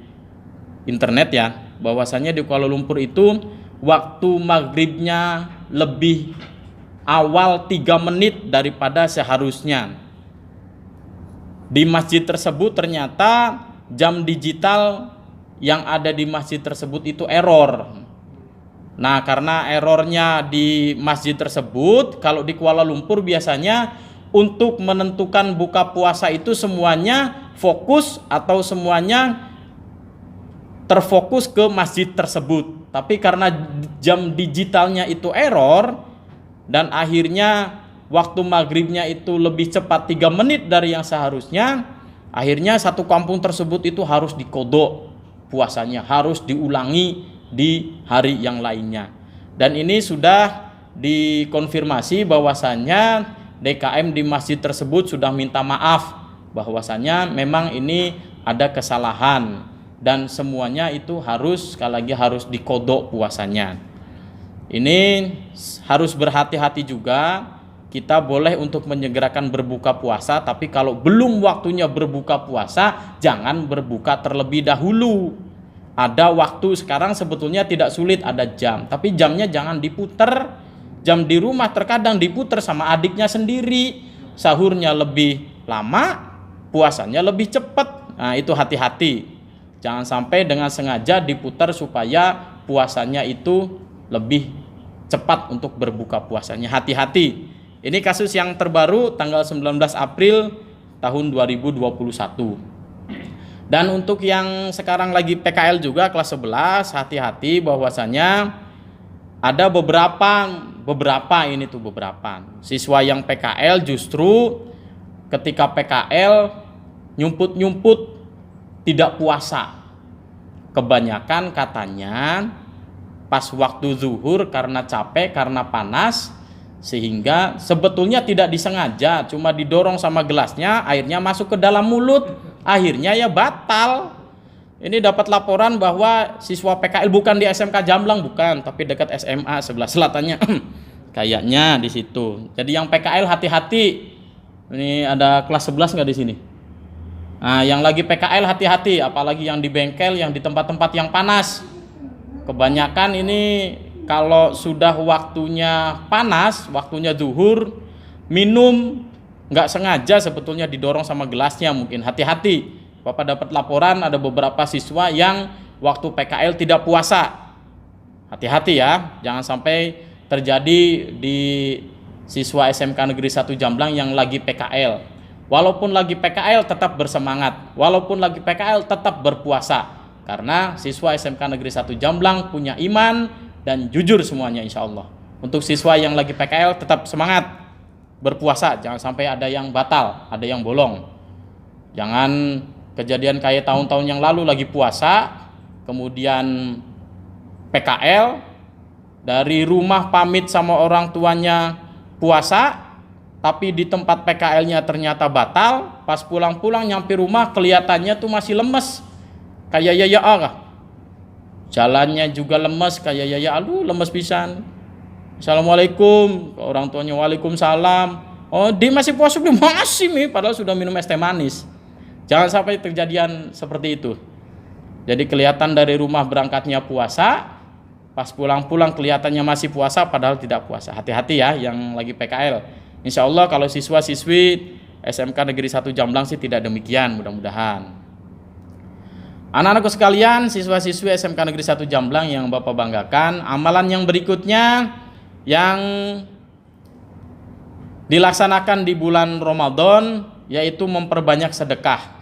internet ya, bahwasanya di Kuala Lumpur itu waktu maghribnya lebih awal 3 menit daripada seharusnya. Di masjid tersebut ternyata jam digital yang ada di masjid tersebut itu error. Nah, karena errornya di masjid tersebut, kalau di Kuala Lumpur biasanya untuk menentukan buka puasa itu semuanya fokus atau semuanya terfokus ke masjid tersebut. Tapi karena jam digitalnya itu error dan akhirnya waktu maghribnya itu lebih cepat 3 menit dari yang seharusnya, akhirnya satu kampung tersebut itu harus dikodok puasanya, harus diulangi di hari yang lainnya. Dan ini sudah dikonfirmasi bahwasannya DKM di masjid tersebut sudah minta maaf bahwasannya memang ini ada kesalahan dan semuanya itu harus, sekali lagi harus dikodok puasanya. Ini harus berhati-hati juga. Kita boleh untuk menyegerakan berbuka puasa, tapi kalau belum waktunya berbuka puasa, jangan berbuka terlebih dahulu. Ada waktu sekarang sebetulnya tidak sulit, ada jam, tapi jamnya jangan diputer. Jam di rumah terkadang diputer sama adiknya sendiri, sahurnya lebih lama, puasanya lebih cepat. Nah, itu hati-hati. Jangan sampai dengan sengaja diputar supaya puasanya itu lebih cepat untuk berbuka puasanya. Hati-hati. Ini kasus yang terbaru tanggal 19 April tahun 2021. Dan untuk yang sekarang lagi PKL juga kelas 11, hati-hati bahwasanya ada beberapa siswa yang PKL justru ketika PKL nyumput tidak puasa. Kebanyakan katanya pas waktu zuhur karena capek, karena panas, sehingga sebetulnya tidak disengaja, cuma didorong sama gelasnya, airnya masuk ke dalam mulut, akhirnya ya batal. Ini dapat laporan bahwa siswa PKL, bukan di SMK Jamblang, bukan, tapi dekat SMA sebelah selatannya kayaknya di situ. Jadi yang PKL hati-hati. Ini ada kelas 11 nggak di sini? Nah, yang lagi PKL hati-hati, apalagi yang di bengkel, yang di tempat-tempat yang panas. Kebanyakan ini kalau sudah waktunya panas, waktunya zuhur, minum nggak sengaja sebetulnya didorong sama gelasnya, mungkin hati-hati. Bapak dapat laporan ada beberapa siswa yang waktu PKL tidak puasa. Hati-hati ya, jangan sampai terjadi di siswa SMK Negeri 1 Jamblang yang lagi PKL. Walaupun lagi PKL tetap bersemangat, walaupun lagi PKL tetap berpuasa, karena siswa SMK Negeri 1 Jamblang punya iman dan jujur semuanya insya Allah. Untuk siswa yang lagi PKL tetap semangat berpuasa, jangan sampai ada yang batal, ada yang bolong. Jangan kejadian kayak tahun-tahun yang lalu lagi puasa, kemudian PKL, dari rumah pamit sama orang tuanya puasa, tapi di tempat PKL-nya ternyata batal. Pas pulang-pulang nyampe rumah kelihatannya tuh masih lemes, kayak yaya jalannya juga lemes, kayak yaya aduh lemes pisan. Assalamualaikum, orang tuanya waalaikumsalam. Oh dia masih puasa belum? Masih nih, padahal sudah minum es teh manis. Jangan sampai kejadian seperti itu. Jadi kelihatan dari rumah berangkatnya puasa, pas pulang-pulang kelihatannya masih puasa padahal tidak puasa. Hati-hati ya yang lagi PKL. Insya Allah kalau siswa-siswi SMK Negeri 1 Jamblang sih tidak demikian, mudah-mudahan. Anak-anakku sekalian, siswa-siswi SMK Negeri 1 Jamblang yang Bapak banggakan, amalan yang berikutnya yang dilaksanakan di bulan Ramadan yaitu memperbanyak sedekah.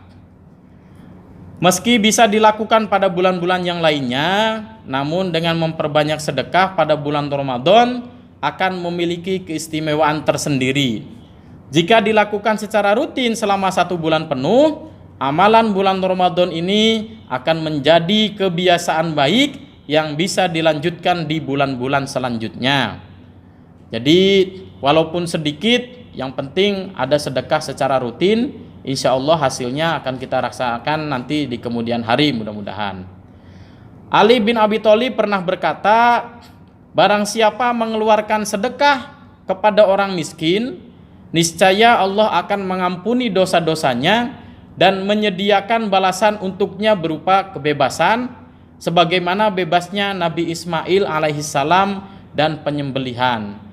Meski bisa dilakukan pada bulan-bulan yang lainnya, namun dengan memperbanyak sedekah pada bulan Ramadan akan memiliki keistimewaan tersendiri. Jika dilakukan secara rutin selama 1 bulan penuh, amalan bulan Ramadan ini akan menjadi kebiasaan baik yang bisa dilanjutkan di bulan-bulan selanjutnya. Jadi walaupun sedikit, yang penting ada sedekah secara rutin. Insya Allah hasilnya akan kita rasakan nanti di kemudian hari, mudah-mudahan. Ali bin Abi Thalib pernah berkata, barang siapa mengeluarkan sedekah kepada orang miskin, niscaya Allah akan mengampuni dosa-dosanya dan menyediakan balasan untuknya berupa kebebasan, sebagaimana bebasnya Nabi Ismail alaihissalam dan penyembelihan.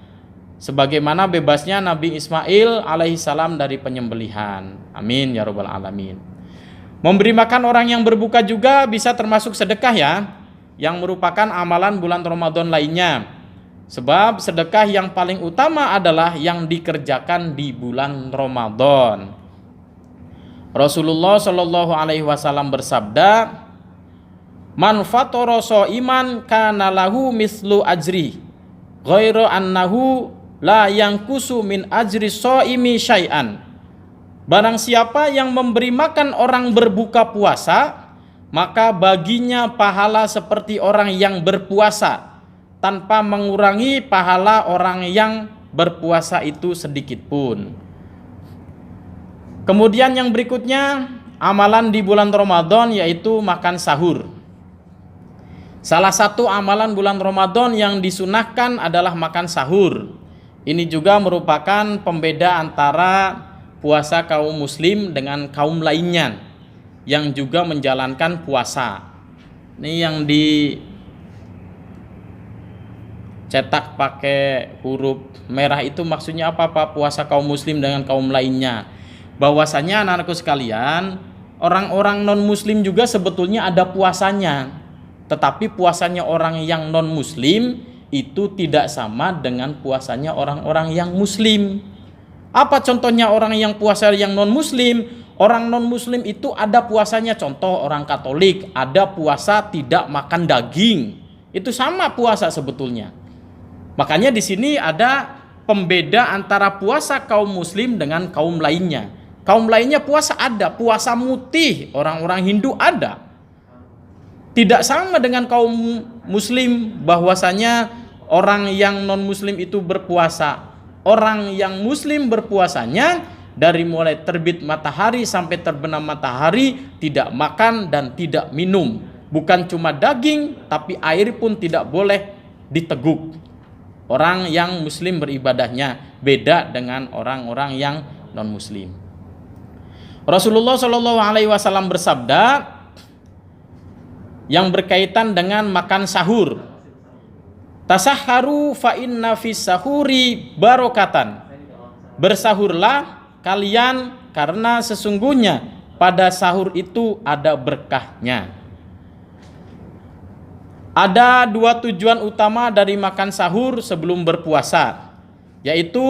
Sebagaimana bebasnya Nabi Ismail alaihissalam dari penyembelihan. Amin ya rabbal alamin. Memberi makan orang yang berbuka juga bisa termasuk sedekah ya, yang merupakan amalan bulan Ramadan lainnya. Sebab sedekah yang paling utama adalah yang dikerjakan di bulan Ramadan. Rasulullah Shallallahu alaihi wasallam bersabda, "Man fatara shaiman kana lahu mislu ajri, ghairu annahu la yankusu min ajri shaimi syai'an." Barang siapa yang memberi makan orang berbuka puasa, maka baginya pahala seperti orang yang berpuasa, tanpa mengurangi pahala orang yang berpuasa itu sedikit pun. Kemudian yang berikutnya, amalan di bulan Ramadan yaitu makan sahur. Salah satu amalan bulan Ramadan yang disunahkan adalah makan sahur. Ini juga merupakan pembeda antara puasa kaum muslim dengan kaum lainnya yang juga menjalankan puasa. Ini yang dicetak pakai huruf merah itu maksudnya apa Pak? Puasa kaum muslim dengan kaum lainnya. Bahwasanya anak-anakku sekalian, orang-orang non muslim juga sebetulnya ada puasanya. Tetapi puasanya orang yang non muslim itu tidak sama dengan puasanya orang-orang yang muslim. Apa contohnya orang yang puasa yang non muslim? Orang non muslim itu ada puasanya, contoh orang Katolik ada puasa tidak makan daging. Itu sama puasa sebetulnya. Makanya di sini ada pembeda antara puasa kaum muslim dengan kaum lainnya. Kaum lainnya puasa ada, puasa mutih, orang-orang Hindu ada. Tidak sama dengan kaum muslim bahwasanya orang yang non muslim itu berpuasa. Orang yang muslim berpuasanya dari mulai terbit matahari sampai terbenam matahari tidak makan dan tidak minum. Bukan cuma daging, tapi air pun tidak boleh diteguk. Orang yang muslim beribadahnya beda dengan orang-orang yang non muslim. Rasulullah Shallallahu Alaihi Wasallam bersabda yang berkaitan dengan makan sahur, tasahharu fa inna fis sahuri barokatan. Bersahurlah kalian karena sesungguhnya pada sahur itu ada berkahnya. Ada dua tujuan utama dari makan sahur sebelum berpuasa, yaitu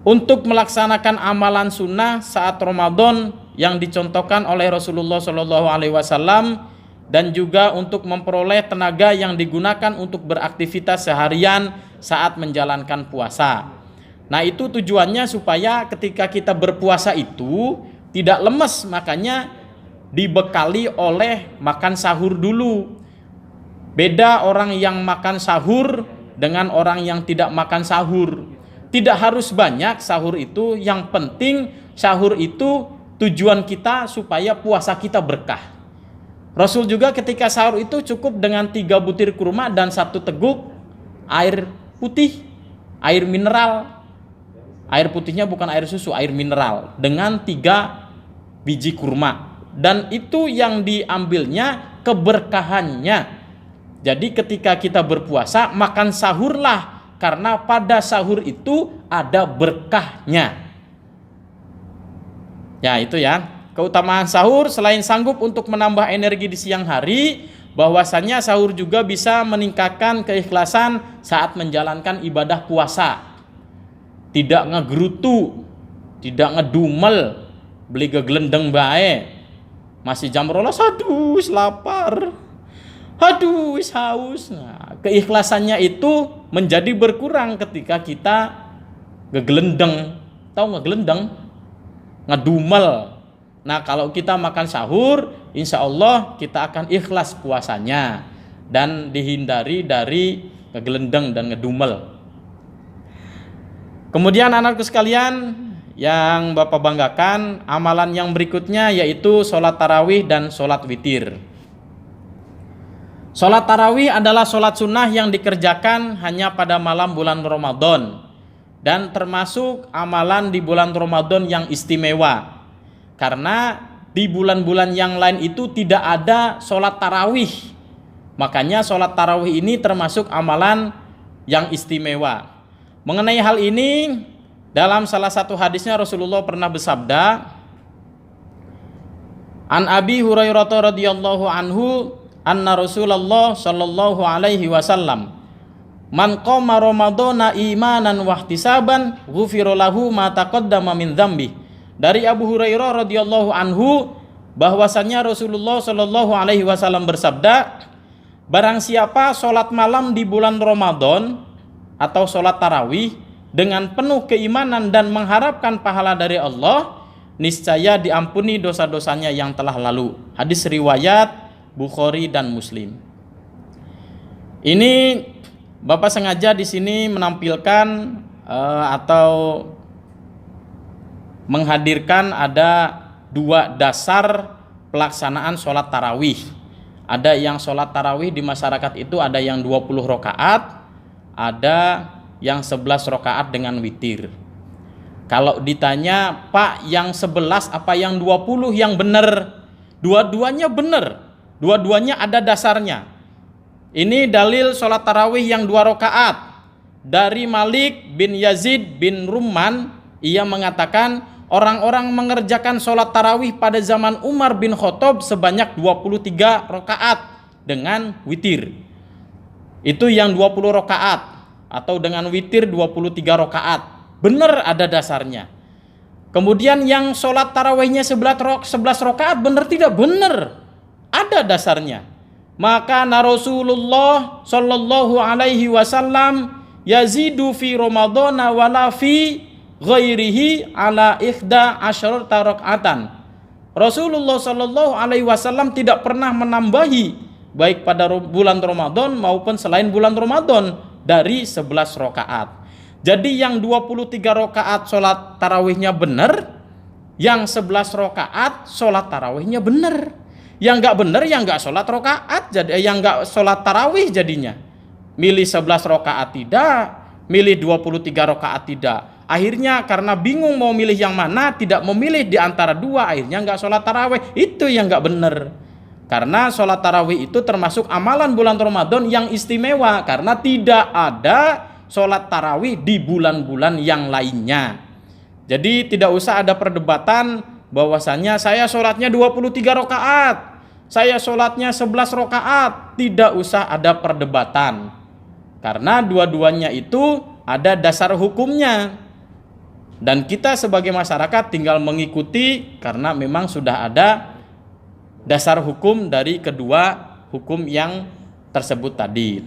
untuk melaksanakan amalan sunnah saat Ramadan yang dicontohkan oleh Rasulullah Shallallahu Alaihi Wasallam, dan juga untuk memperoleh tenaga yang digunakan untuk beraktivitas seharian saat menjalankan puasa. Nah, itu tujuannya supaya ketika kita berpuasa itu tidak lemes, makanya dibekali oleh makan sahur dulu. Beda orang yang makan sahur dengan orang yang tidak makan sahur. Tidak harus banyak sahur itu, yang penting sahur itu tujuan kita supaya puasa kita berkah. Rasul juga ketika sahur itu cukup dengan 3 butir kurma dan 1 teguk air putih, air mineral. Air putihnya bukan air susu, air mineral, dengan 3 biji kurma. Dan itu yang diambilnya keberkahannya. Jadi ketika kita berpuasa, makan sahurlah, karena pada sahur itu ada berkahnya. Ya, itu ya. Keutamaan sahur selain sanggup untuk menambah energi di siang hari, bahwasanya sahur juga bisa meningkatkan keikhlasan saat menjalankan ibadah puasa. Tidak ngegerutu, tidak ngedumel, beli geglendeng bae. Masih jam 12, aduh lapar. Aduh haus. Nah, keikhlasannya itu menjadi berkurang ketika kita ngegelendeng. Tahu ngegelendeng? Ngedumel. Nah, kalau kita makan sahur, insya Allah kita akan ikhlas puasanya dan dihindari dari ngegelendeng dan ngedumel. Kemudian anakku sekalian yang Bapak banggakan, amalan yang berikutnya yaitu sholat tarawih dan sholat witir. Sholat tarawih adalah sholat sunnah yang dikerjakan hanya pada malam bulan Ramadan dan termasuk amalan di bulan Ramadan yang istimewa, karena di bulan-bulan yang lain itu tidak ada sholat tarawih. Makanya sholat tarawih ini termasuk amalan yang istimewa. Mengenai hal ini, dalam salah satu hadisnya Rasulullah pernah bersabda, An Abi Hurairah radhiyallahu anhu anna Rasulullah sallallahu alaihi wasallam man qama ramadhana imanan wa ihtisaban ghufira lahu ma taqaddama min dzambi. Dari Abu Hurairah radhiyallahu anhu bahwasanya Rasulullah sallallahu alaihi wasallam bersabda, barang siapa sholat malam di bulan Ramadan atau sholat tarawih dengan penuh keimanan dan mengharapkan pahala dari Allah, niscaya diampuni dosa-dosanya yang telah lalu. Hadis riwayat Bukhari dan Muslim. Ini Bapak sengaja di sini menampilkan atau menghadirkan ada 2 dasar pelaksanaan sholat tarawih. Ada yang sholat tarawih di masyarakat itu ada yang 20 rakaat, ada yang 11 rakaat dengan witir. Kalau ditanya, Pak, yang 11 apa yang 20 yang benar? Dua-duanya benar. Dua-duanya ada dasarnya. Ini dalil sholat tarawih yang 2 rakaat dari Malik bin Yazid bin Rumman. Ia mengatakan orang-orang mengerjakan sholat tarawih pada zaman Umar bin Khattab sebanyak 23 rakaat dengan witir. Itu yang 20 rakaat atau dengan witir 23 rakaat. Benar ada dasarnya. Kemudian yang sholat tarawihnya 11 rakaat benar tidak? Benar. Ada dasarnya. Maka Rasulullah sallallahu alaihi wasallam yazidu fi Ramadhana wala fi ghairihi ala 11 rakaatan. Rasulullah sallallahu alaihi wasallam tidak pernah menambahi baik pada bulan Ramadan maupun selain bulan Ramadan dari 11 rakaat. Jadi yang 23 rakaat sholat tarawihnya benar, yang 11 rakaat sholat tarawihnya benar. Yang nggak benar yang nggak sholat rakaat, jadi yang nggak sholat tarawih jadinya. Milih 11 rakaat tidak, milih 23 rakaat tidak. Akhirnya karena bingung mau milih yang mana, tidak memilih di antara dua, akhirnya nggak sholat tarawih. Itu yang nggak benar. Karena sholat tarawih itu termasuk amalan bulan Ramadan yang istimewa, karena tidak ada sholat tarawih di bulan-bulan yang lainnya. Jadi tidak usah ada perdebatan bahwasanya saya sholatnya 23 rakaat, saya sholatnya 11 rakaat. Tidak usah ada perdebatan, karena dua-duanya itu ada dasar hukumnya. Dan kita sebagai masyarakat tinggal mengikuti karena memang sudah ada dasar hukum dari kedua hukum yang tersebut tadi.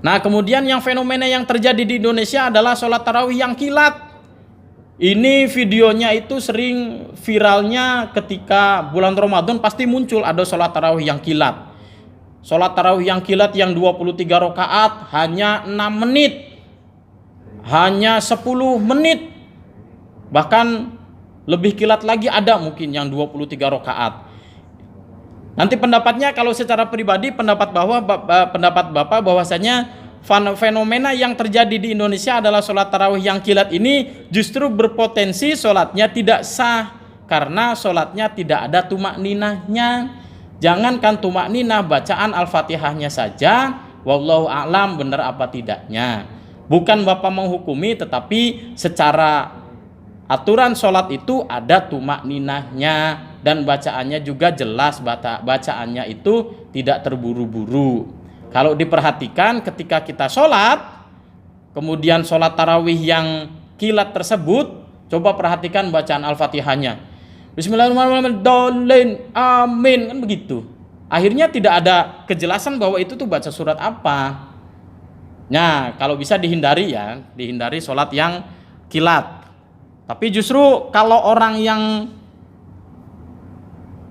Nah, kemudian yang fenomena yang terjadi di Indonesia adalah sholat tarawih yang kilat. Ini videonya itu sering viralnya ketika bulan Ramadan, pasti muncul ada sholat tarawih yang kilat. Sholat tarawih yang kilat yang 23 rakaat hanya 6 menit, hanya 10 menit, bahkan lebih kilat lagi ada mungkin yang 23 rakaat. Nanti pendapatnya kalau secara pribadi pendapat Bapak bahwasanya fenomena yang terjadi di Indonesia adalah sholat tarawih yang kilat ini justru berpotensi sholatnya tidak sah karena sholatnya tidak ada tumak ninahnya. Jangankan tumak ninah, bacaan Al-Fatihahnya saja wallahu a'lam benar apa tidaknya. Bukan Bapak menghukumi, tetapi secara aturan sholat itu ada tumak ninahnya dan bacaannya juga jelas, bacaannya itu tidak terburu-buru. Kalau diperhatikan ketika kita sholat, kemudian sholat tarawih yang kilat tersebut, coba perhatikan bacaan Al-Fatihahnya. Bismillahirrahmanirrahim, amin, kan begitu. Akhirnya tidak ada kejelasan bahwa itu tuh baca surat apa. Nah, kalau bisa dihindari ya, dihindari sholat yang kilat. Tapi justru kalau orang yang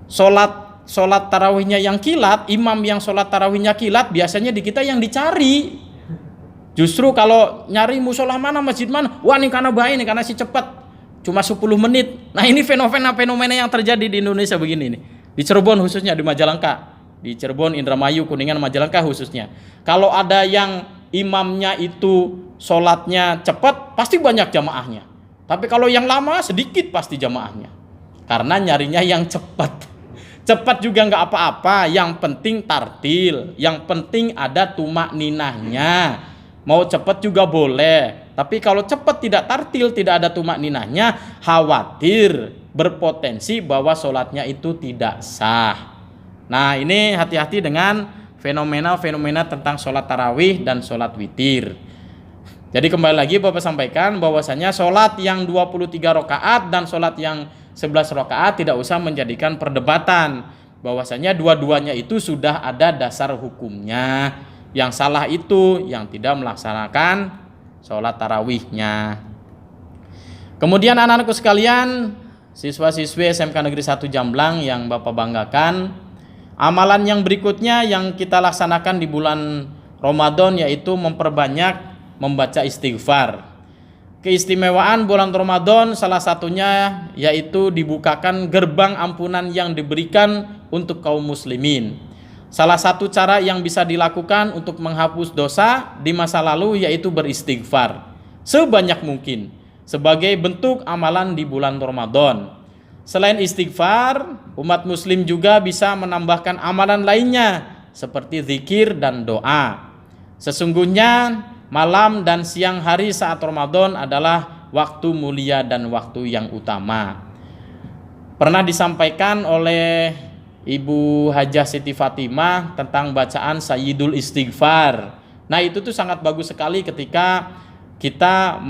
sholat tarawihnya yang kilat, imam yang sholat tarawihnya kilat, biasanya di kita yang dicari. Justru kalau nyari musola mana, masjid mana, wah ini karena baik, ini karena si cepat, cuma 10 menit. Nah, ini fenomena yang terjadi di Indonesia begini nih. Di Cirebon khususnya, di Majalengka, di Cirebon, Indramayu, Kuningan, Majalengka khususnya. Kalau ada yang imamnya itu sholatnya cepat, pasti banyak jamaahnya. Tapi kalau yang lama sedikit pasti jamaahnya. Karena nyarinya yang cepat. Cepat juga nggak apa-apa, yang penting tartil, yang penting ada tumak ninahnya. Mau cepat juga boleh, tapi kalau cepat tidak tartil, tidak ada tumak ninahnya, khawatir berpotensi bahwa sholatnya itu tidak sah. Nah, ini hati-hati dengan fenomena-fenomena tentang sholat tarawih dan sholat witir. Jadi kembali lagi Bapak sampaikan bahwasanya sholat yang 23 rakaat dan sholat yang 11 rakaat tidak usah menjadikan perdebatan. Bahwasanya dua-duanya itu sudah ada dasar hukumnya. Yang salah itu yang tidak melaksanakan sholat tarawihnya. Kemudian anak-anakku sekalian, siswa-siswi SMK Negeri 1 Jamblang yang Bapak banggakan, amalan yang berikutnya yang kita laksanakan di bulan Ramadan yaitu memperbanyak membaca istighfar. Keistimewaan bulan Ramadan salah satunya yaitu dibukakan gerbang ampunan yang diberikan untuk kaum muslimin. Salah satu cara yang bisa dilakukan untuk menghapus dosa di masa lalu yaitu beristighfar sebanyak mungkin sebagai bentuk amalan di bulan Ramadan. Selain istighfar, umat muslim juga bisa menambahkan amalan lainnya seperti zikir dan doa. Sesungguhnya malam dan siang hari saat Ramadan adalah waktu mulia dan waktu yang utama. Pernah disampaikan oleh Ibu Hajah Siti Fatimah tentang bacaan Sayyidul Istighfar. Nah, itu tuh sangat bagus sekali ketika kita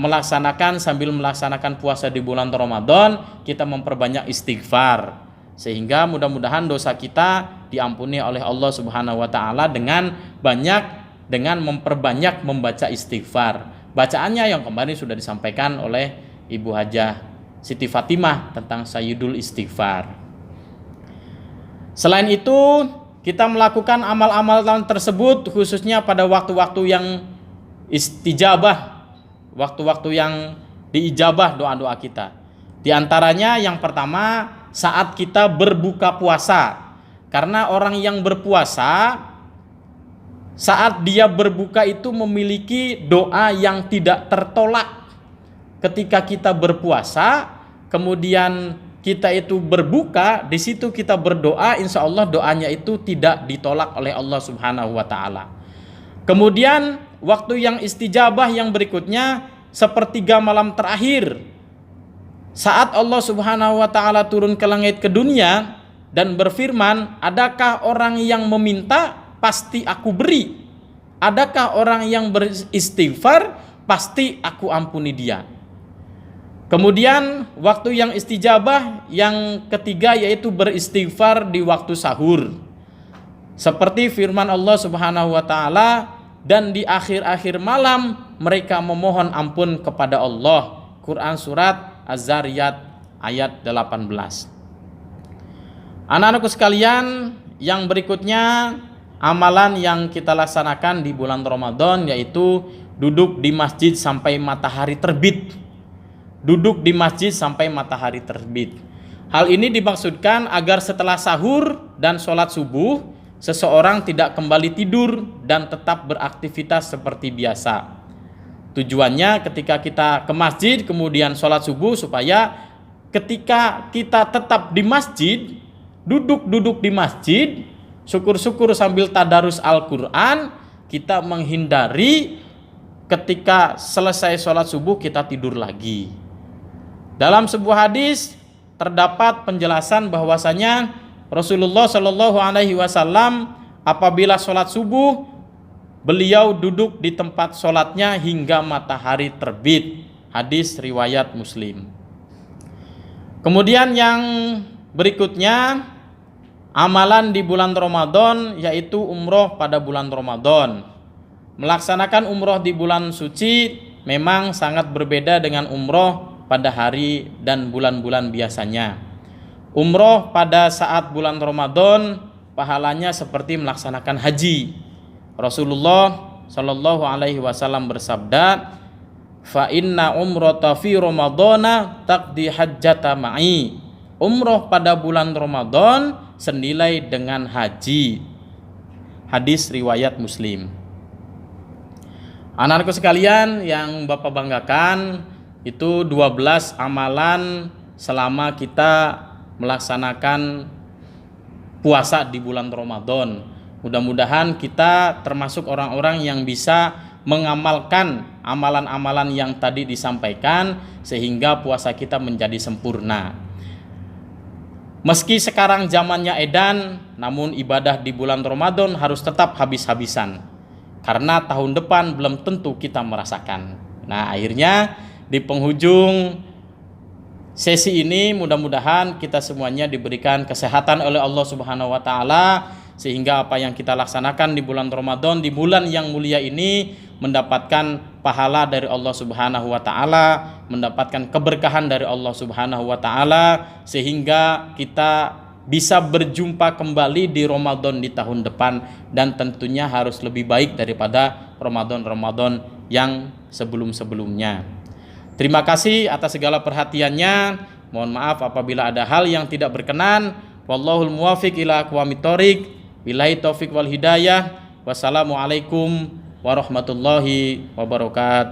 sambil melaksanakan puasa di bulan Ramadan, kita memperbanyak istighfar. Sehingga mudah-mudahan dosa kita diampuni oleh Allah Subhanahu wa taala dengan memperbanyak membaca istighfar. Bacaannya yang kemarin sudah disampaikan oleh Ibu Hajah Siti Fatimah tentang Sayyidul Istighfar. Selain itu, kita melakukan amal-amalan tersebut khususnya pada waktu-waktu yang istijabah, waktu-waktu yang diijabah doa-doa kita. Di antaranya yang pertama saat kita berbuka puasa. Karena orang yang berpuasa saat dia berbuka itu memiliki doa yang tidak tertolak. Ketika kita berpuasa, kemudian kita itu berbuka, di situ kita berdoa, insya Allah doanya itu tidak ditolak oleh Allah Subhanahu wa Ta'ala. Kemudian waktu yang istijabah yang berikutnya, sepertiga malam terakhir, saat Allah Subhanahu wa Ta'ala turun ke langit ke dunia dan berfirman, adakah orang yang meminta, pasti aku beri. Adakah orang yang beristighfar, pasti aku ampuni dia. Kemudian waktu yang istijabah yang ketiga yaitu beristighfar di waktu sahur. Seperti firman Allah Subhanahu wa Ta'ala, dan di akhir-akhir malam mereka memohon ampun kepada Allah. Quran surat Az-Zariyat ayat 18. Anak-anakku sekalian, yang berikutnya amalan yang kita laksanakan di bulan Ramadan yaitu duduk di masjid sampai matahari terbit. Duduk di masjid sampai matahari terbit. Hal ini dimaksudkan agar setelah sahur dan sholat subuh, seseorang tidak kembali tidur dan tetap beraktivitas seperti biasa. Tujuannya ketika kita ke masjid kemudian sholat subuh, supaya ketika kita tetap di masjid, duduk di masjid, syukur-syukur sambil tadarus Al-Quran, kita menghindari ketika selesai sholat subuh kita tidur lagi. Dalam sebuah hadis terdapat penjelasan bahwasanya Rasulullah Shallallahu Alaihi Wasallam apabila sholat subuh, beliau duduk di tempat sholatnya hingga matahari terbit. Hadis riwayat Muslim. Kemudian yang berikutnya, amalan di bulan Ramadan yaitu umroh pada bulan Ramadan. Melaksanakan umroh di bulan suci memang sangat berbeda dengan umroh pada hari dan bulan-bulan biasanya. Umroh pada saat bulan Ramadan pahalanya seperti melaksanakan haji. Rasulullah Shallallahu Alaihi Wasallam bersabda, fa inna umrata fi ramadana taqdi hajjata ma'i. Umroh pada bulan Ramadan senilai dengan haji. Hadis riwayat Muslim. Anak-anakku sekalian yang Bapak banggakan, itu 12 amalan selama kita melaksanakan puasa di bulan Ramadan. Mudah-mudahan kita termasuk orang-orang yang bisa mengamalkan amalan-amalan yang tadi disampaikan sehingga puasa kita menjadi sempurna. Meski sekarang zamannya edan, namun ibadah di bulan Ramadan harus tetap habis-habisan. Karena tahun depan belum tentu kita merasakan. Nah, akhirnya di penghujung sesi ini mudah-mudahan kita semuanya diberikan kesehatan oleh Allah Subhanahu wa Ta'ala, sehingga apa yang kita laksanakan di bulan Ramadan, di bulan yang mulia ini, mendapatkan pahala dari Allah Subhanahu wa Ta'ala, mendapatkan keberkahan dari Allah Subhanahu wa Ta'ala, sehingga kita bisa berjumpa kembali di Ramadan di tahun depan, dan tentunya harus lebih baik daripada Ramadan-Ramadan yang sebelum-sebelumnya. Terima kasih atas segala perhatiannya. Mohon maaf apabila ada hal yang tidak berkenan. Wallahul muwafiq ila aqwamit thoriq. Billahi taufiq wal hidayah. Wassalamualaikum warahmatullahi wabarakatuh.